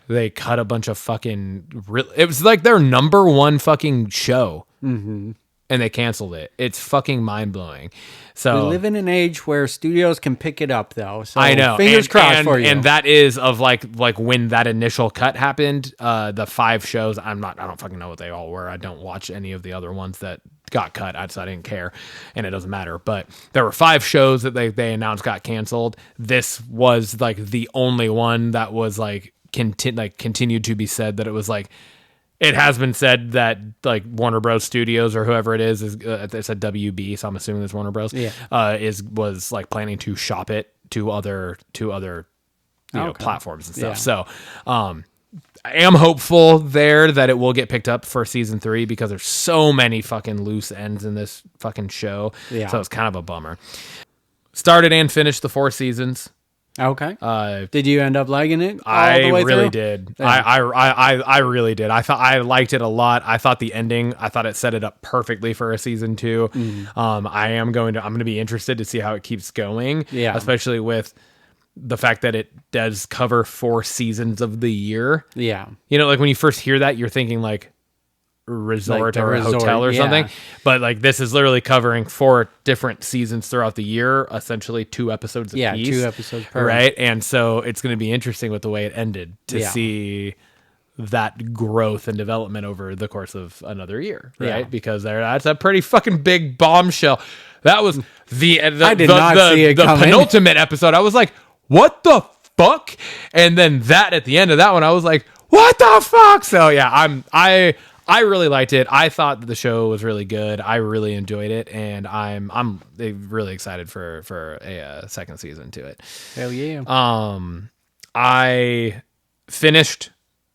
they cut a bunch of fucking... It was like their number 1 fucking show. Mm-hmm. And they canceled it. It's fucking mind-blowing. So we live in an age where studios can pick it up, though. So I know. Fingers crossed for you. And that is of like when that initial cut happened, the 5 shows, I don't fucking know what they all were. I don't watch any of the other ones that got cut. So I didn't care, and it doesn't matter. But there were 5 shows that they announced got canceled. This was like the only one that was like continued to be said that it was like, it has been said that like Warner Bros. Studios or whoever it is it's a WB, so I'm assuming it's Warner Bros. Yeah, was like planning to shop it to other platforms and stuff. Yeah. So I am hopeful there that it will get picked up for season 3 because there's so many fucking loose ends in this fucking show. Yeah, so it's kind of a bummer. Started and finished the 4 seasons. Okay. Did you end up liking it? I really through? did. Yeah. I really did. I thought I liked it a lot. I thought the ending, I thought it set it up perfectly for a season 2. I'm going to be interested to see how it keeps going. Yeah. Especially with the fact that it does cover 4 seasons of the year. Yeah. You know, like when you first hear that, you're thinking like resort or a hotel or something, but like this is literally covering 4 different seasons throughout the year, essentially 2 episodes a piece. 2 episodes per right. And so it's going to be interesting with the way it ended to see that growth and development over the course of another year, right? Because that's a pretty fucking big bombshell. That was I did not see it coming. Penultimate episode. I was like, what the fuck? And then that at the end of that one, I was like, what the fuck? So yeah, I really liked it. I thought that the show was really good. I really enjoyed it, and I'm really excited for a second season to it. Hell yeah. I finished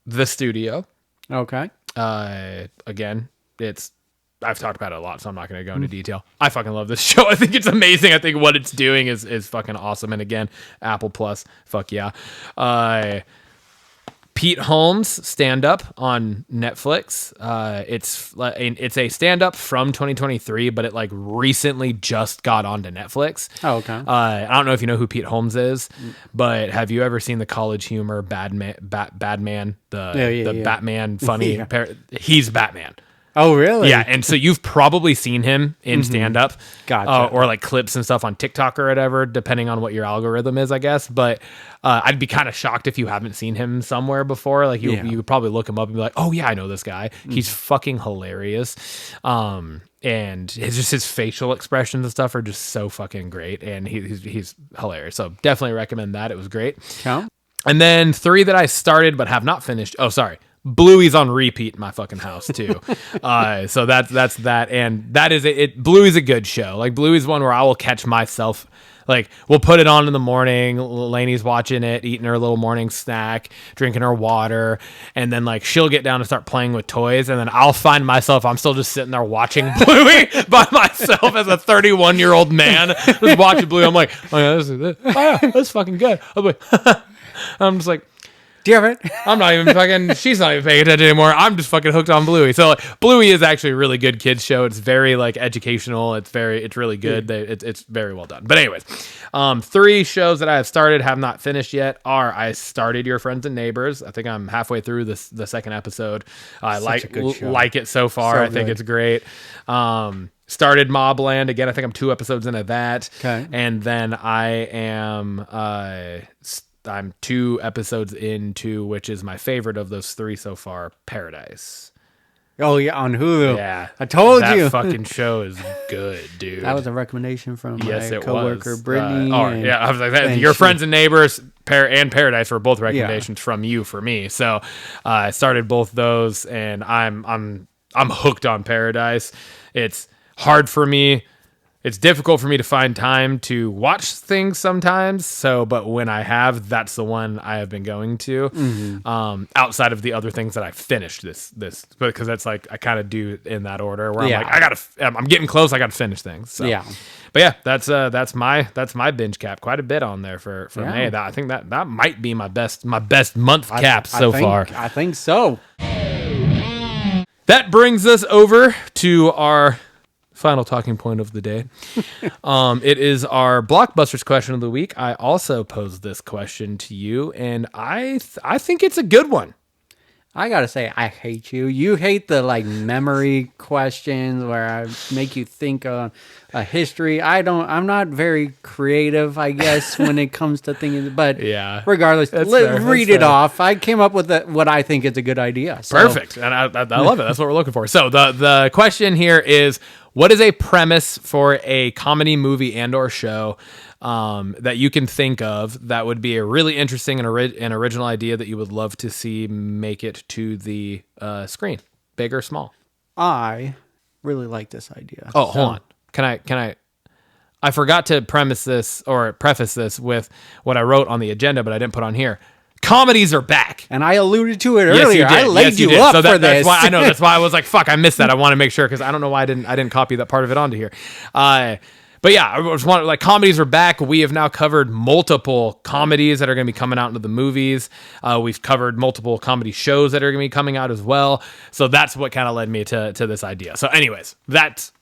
The Studio. Okay. Again, I've talked about it a lot, so I'm not going to go into detail. I fucking love this show. I think it's amazing. I think what it's doing is fucking awesome. And again, Apple Plus, fuck yeah. Pete Holmes stand-up on Netflix. It's a stand-up from 2023, but it like recently just got onto Netflix. Oh, okay. I don't know if you know who Pete Holmes is, but have you ever seen the College Humor Batman? The Batman funny. He's Batman. Oh, really? Yeah, and so you've probably seen him in stand-up. Gotcha. Or like clips and stuff on TikTok or whatever, depending on what your algorithm is, I guess. But I'd be kind of shocked if you haven't seen him somewhere before. Like you would probably look him up and be like, oh yeah, I know this guy. He's fucking hilarious. And his facial expressions and stuff are just so fucking great. And he's hilarious. So definitely recommend that. It was great. Yeah. And then 3 that I started but have not finished. Oh, sorry. Bluey's on repeat in my fucking house too. So that's that. And that is it. Bluey's a good show. Like Bluey's one where I will catch myself. Like we'll put it on in the morning. Lainey's watching it, eating her little morning snack, drinking her water. And then like she'll get down and start playing with toys. And then I'll find myself, I'm still just sitting there watching Bluey by myself as a 31-year-old man just watching Bluey. I'm like, oh yeah, this. Oh yeah, that's fucking good. I'm just like, Damn it. I'm not even fucking. She's not even paying attention anymore. I'm just fucking hooked on Bluey. So like, Bluey is actually a really good kids show. It's very like educational. It's really good. It's very well done. But anyways, 3 shows that I have started, have not finished yet. I started Your Friends and Neighbors. I think I'm halfway through the second episode. I like it so far. So I think it's great. Started Mobland again. I think I'm 2 episodes into that. Okay, and then I'm 2 episodes into, which is my favorite of those 3 so far, Paradise. Oh yeah, on Hulu. Yeah, I told you. That fucking show is good, dude. That was a recommendation from yes, my it coworker was. Brittany. I was like, Your Friends and Neighbors and Paradise were both recommendations from you for me. So I started both those, and I'm hooked on Paradise. It's hard for me. It's difficult for me to find time to watch things sometimes. So, but when I have, that's the one I have been going to. Mm-hmm. Outside of the other things that I finished this, because that's like I kind of do in that order where I'm like, I'm getting close. I got to finish things. So. Yeah, but yeah, that's my binge cap. Quite a bit on there for May. I think that might be my best month cap so far. I think so. That brings us over to our final talking point of the day. It is our Blockbusters question of the week. I also posed this question to you, and I think it's a good one. I gotta say, I hate you. You hate the like memory questions where I make you think on a history. I'm not very creative, I guess, when it comes to thinking. But yeah, regardless, read it off. I came up with what I think is a good idea. So. Perfect, and I love it. That's what we're looking for. So the question here is: what is a premise for a comedy movie and/or show that you can think of that would be a really interesting and original idea that you would love to see make it to the screen, big or small? I really like this idea. Oh, hold on. Can I? I forgot to preface this with what I wrote on the agenda, but I didn't put on here. Comedies are back. And I alluded to it earlier. Yes, I laid you up for this. That's why I know. That's why I was like, fuck, I missed that. I want to make sure because I don't know why I didn't copy that part of it onto here. But yeah, I just want like comedies are back. We have now covered multiple comedies that are going to be coming out into the movies. We've covered multiple comedy shows that are going to be coming out as well. So that's what kind of led me to this idea. So anyways,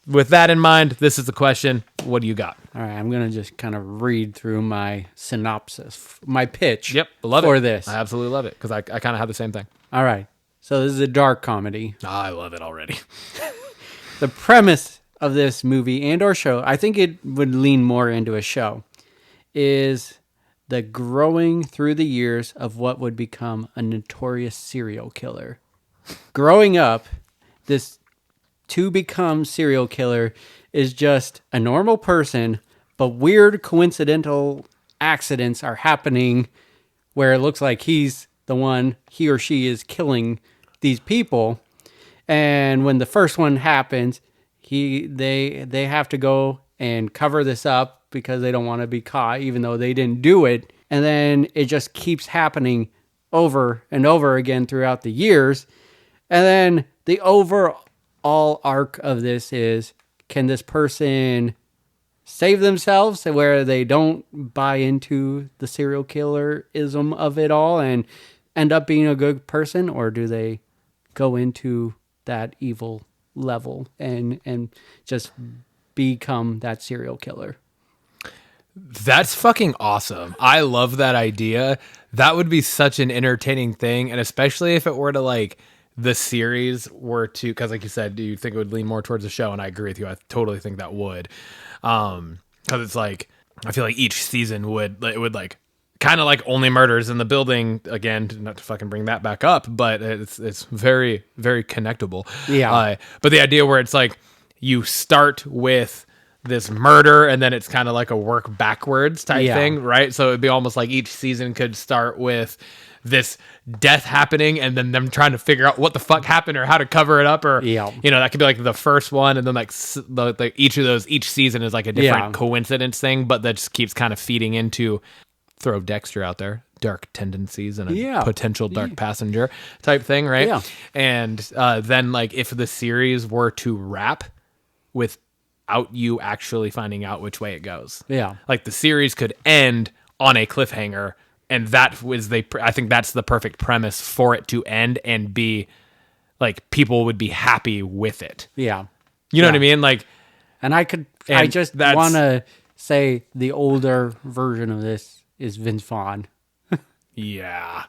with that in mind, this is the question. What do you got? All right, I'm going to just kind of read through my synopsis, my pitch. Yep, love for it. this. I absolutely love it because I kind of have the same thing. All right, so this is a dark comedy. I love it already. The premise of this movie and or show, I think it would lean more into a show, is the growing through the years of what would become a notorious serial killer. Growing up, this to become serial killer is just a normal person, but weird coincidental accidents are happening where it looks like he's the one, he or she is killing these people. And when the first one happens, they have to go and cover this up because they don't want to be caught, even though they didn't do it. And then it just keeps happening over and over again throughout the years. And then the overall arc of this is, can this person save themselves where they don't buy into the serial killer-ism of it all and end up being a good person? Or do they go into that evil level and just become that serial killer? That's fucking awesome. I love that idea. That would be such an entertaining thing, and especially if it were to like the series were to, because like you said, do you think it would lean more towards the show? And I agree with you. I totally think that would, because it's like I feel like each season would like kind of like Only Murders in the Building again, not to fucking bring that back up, but it's very, very connectable. Yeah. But the idea where it's like you start with this murder and then it's kind of like a work backwards type thing, right? So it'd be almost like each season could start with this death happening and then them trying to figure out what the fuck happened or how to cover it up, or that could be like the first one, and then like each season is like a different coincidence thing, but that just keeps kind of feeding into, throw Dexter out there, dark tendencies and a potential dark passenger type thing, right? Yeah. And then like if the series were to wrap without you actually finding out which way it goes, like the series could end on a cliffhanger and that was I think that's the perfect premise for it to end and be like people would be happy with it. Yeah. You know what I mean? Like, and I just want to say the older version of this is Vince Vaughn. Yeah.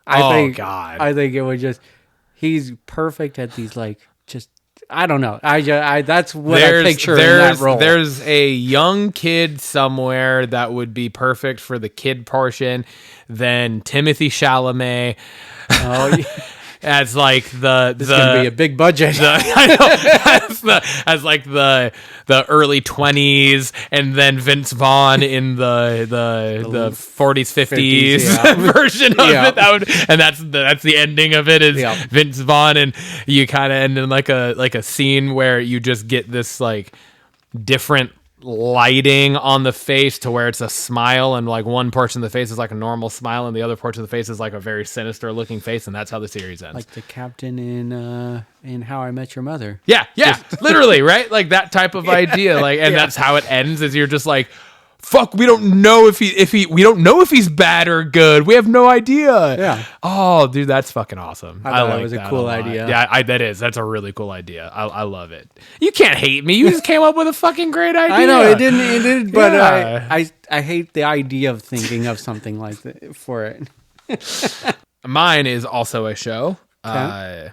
God. I think it would he's perfect at these, like, just, I don't know. That's what I picture in that role. There's a young kid somewhere that would be perfect for the kid portion. Then Timothy Chalamet. Oh, yeah. As like this is gonna be a big budget. As like the early 20s, and then Vince Vaughn in the 40s 50s version of it. And that's the ending of it is Vince Vaughn, and you kind of end in like a scene where you just get this like different lighting on the face to where it's a smile, and like one portion of the face is like a normal smile and the other portion of the face is like a very sinister looking face, and that's how the series ends. Like the captain in How I Met Your Mother. Yeah, literally, right? Like that type of idea. Like, and that's how it ends, is you're just like, fuck, we don't know if we don't know if he's bad or good. We have no idea. Yeah. Oh, dude, that's fucking awesome. I thought it was a cool idea. Yeah, that's a really cool idea. I love it. You can't hate me. You just came up with a fucking great idea. I know it didn't, but I hate the idea of thinking of something like that for it. Mine is also a show. Okay.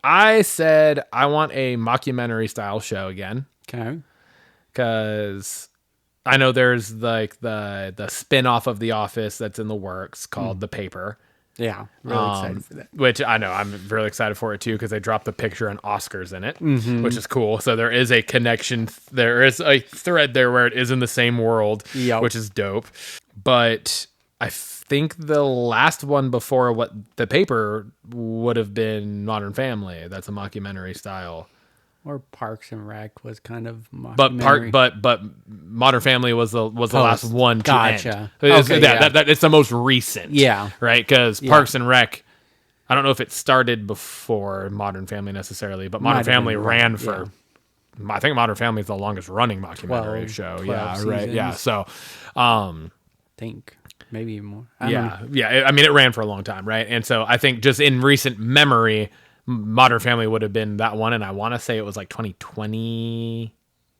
I said I want a mockumentary style show again. Okay. Because I know there's like the spin-off of The Office that's in the works called The Paper. Yeah, really excited for that. Which I know I'm really excited for it too, because they dropped the picture and Oscars in it, which is cool. So there is a connection. There is a thread there where it is in the same world, which is dope. But I think the last one before what The Paper would have been Modern Family. That's a mockumentary style. Or Parks and Rec was kind of mockumentary. But Modern Family was the last one to end. Okay, it's the most recent. Yeah. Right? Because Parks and Rec, I don't know if it started before Modern Family necessarally, but Modern Family ran for... I think Modern Family is the longest running mockumentary show. 12 seasons. Right. Yeah. So, think maybe more. Yeah. I mean, it ran for a long time, right? And so I think just in recent memory, Modern Family would have been that one, and I want to say it was like 2020,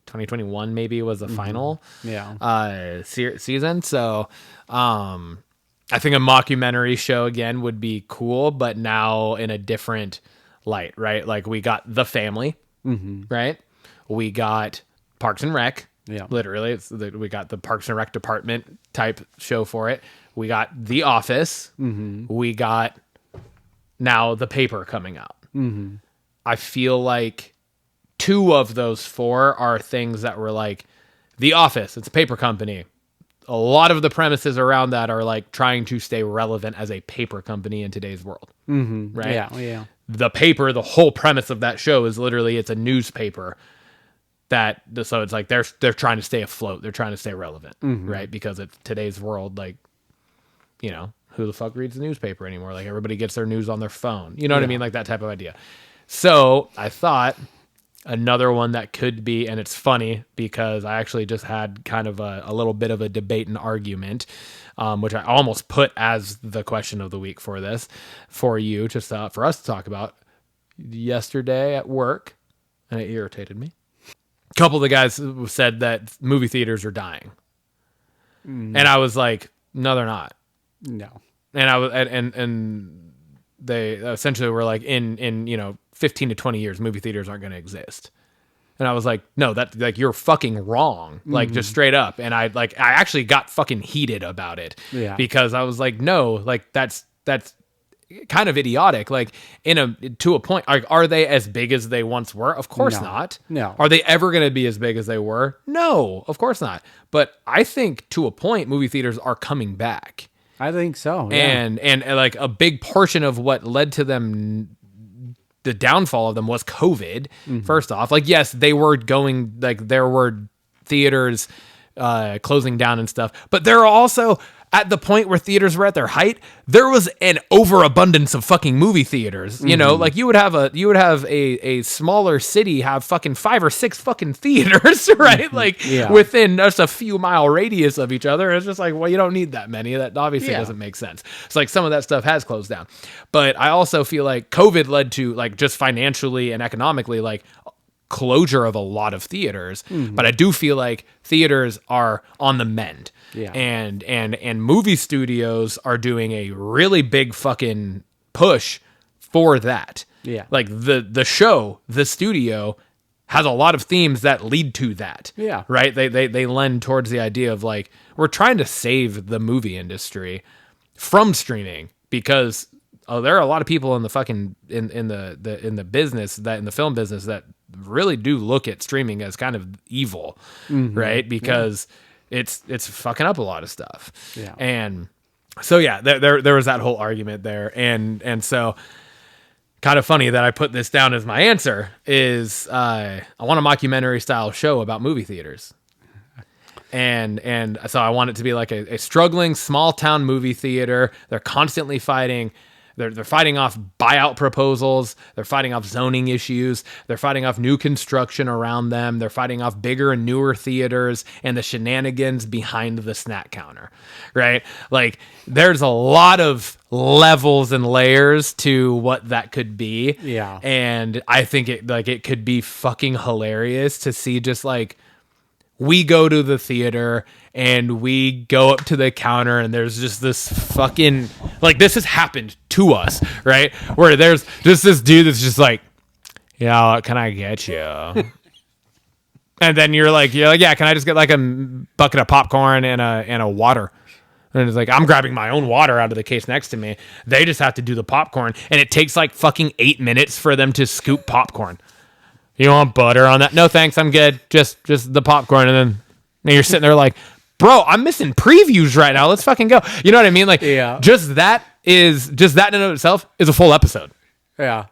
2021 maybe was the final season. So I think a mockumentary show again would be cool, but now in a different light, right? Like we got The Family, right? We got Parks and Rec. Yeah, literally, we got the Parks and Rec department type show for it. We got The Office. We got now The Paper coming out. I feel like 2 of those 4 are things that were like The Office. It's a paper company. A lot of the premises around that are like trying to stay relevant as a paper company in today's world. Right? Yeah. The Paper, the whole premise of that show is literally it's a newspaper so it's like they're trying to stay afloat. They're trying to stay relevant, right? Because it's today's world, like, you know, who the fuck reads the newspaper anymore? Like everybody gets their news on their phone. You know what I mean? Like that type of idea. So I thought another one that could be, and it's funny because I actually just had kind of a little bit of a debate and argument, which I almost put as the question of the week for this, for you, just for us to talk about yesterday at work, and it irritated me. A couple of the guys said that movie theaters are dying. And I was like, no, they're not. No. And I was, and they essentially were like, in 15 to 20 years, movie theaters aren't going to exist. And I was like, no, that like you're fucking wrong, like just straight up. And I actually got fucking heated about it, because I was like, no, like that's kind of idiotic. Like to a point, like, are they as big as they once were? Of course not. No. Are they ever going to be as big as they were? No, of course not. But I think to a point, movie theaters are coming back. I think so. Yeah. And like a big portion of what led to them, the downfall of them, was COVID. First off, like, yes, they were going, like there were theaters closing down and stuff, but there are also at the point where theaters were at their height, there was an overabundance of fucking movie theaters. You know, like you would have a smaller city have fucking 5 or 6 fucking theaters, right? Like within just a few mile radius of each other. It's just like, well, you don't need that many. That obviously doesn't make sense. It's like some of that stuff has closed down. But I also feel like COVID led to like just financially and economically like closure of a lot of theaters. But I do feel like theaters are on the mend. Yeah. And movie studios are doing a really big fucking push for that. Yeah. Like the show, the studio has a lot of themes that lead to that. Yeah. Right? They lend towards the idea of like, we're trying to save the movie industry from streaming because there are a lot of people in the fucking in the business that in the film business that really do look at streaming as kind of evil, right? Because it's fucking up a lot of stuff. Yeah. And so there was that whole argument there, and so kind of funny that I put this down as my answer is I want a mockumentary style show about movie theaters. And so I want it to be like a struggling small town movie theater. They're constantly fighting. They're fighting off buyout proposals. They're fighting off zoning issues. They're fighting off new construction around them. They're fighting off bigger and newer theaters and the shenanigans behind the snack counter, right? Like there's a lot of levels and layers to what that could be. Yeah. And I think it could be fucking hilarious to see just like, we go to the theater and we go up to the counter and there's just this fucking, like this has happened to us, right? Where there's just this dude that's just like, yeah, what can I get you? And then you're like, yeah, can I just get like a bucket of popcorn and a water? And it's like, I'm grabbing my own water out of the case next to me. They just have to do the popcorn. And it takes like fucking 8 minutes for them to scoop popcorn. You want butter on that? No, thanks. I'm good. Just the popcorn. And then you're sitting there like, bro, I'm missing previews right now. Let's fucking go. You know what I mean? Like, just that in and of itself is a full episode. Yeah.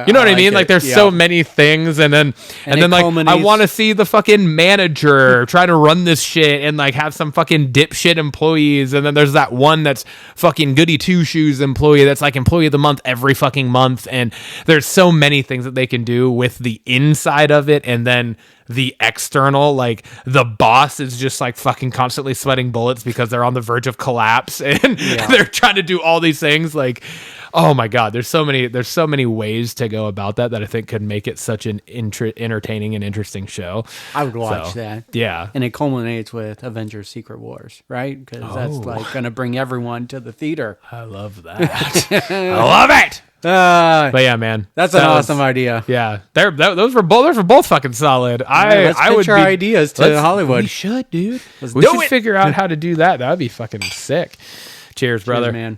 You know what I mean? Like there's so many things and then like I want to see the fucking manager try to run this shit and like have some fucking dipshit employees, and then there's that one that's fucking goody two shoes employee that's like employee of the month every fucking month, and there's so many things that they can do with the inside of it, and then the external, like the boss is just like fucking constantly sweating bullets because they're on the verge of collapse and they're trying to do all these things. Like, oh my God, there's so many ways to go about that I think could make it such an entertaining and interesting show. I would watch that. Yeah. And it culminates with Avengers Secret Wars, right? Because that's like going to bring everyone to the theater. I love that. I love it. But yeah, man, that's an awesome idea. Yeah, those were both fucking solid. Let's pitch our ideas to Hollywood. We should, dude. We should figure out how to do that. That'd be fucking sick. Cheers, brother. Man.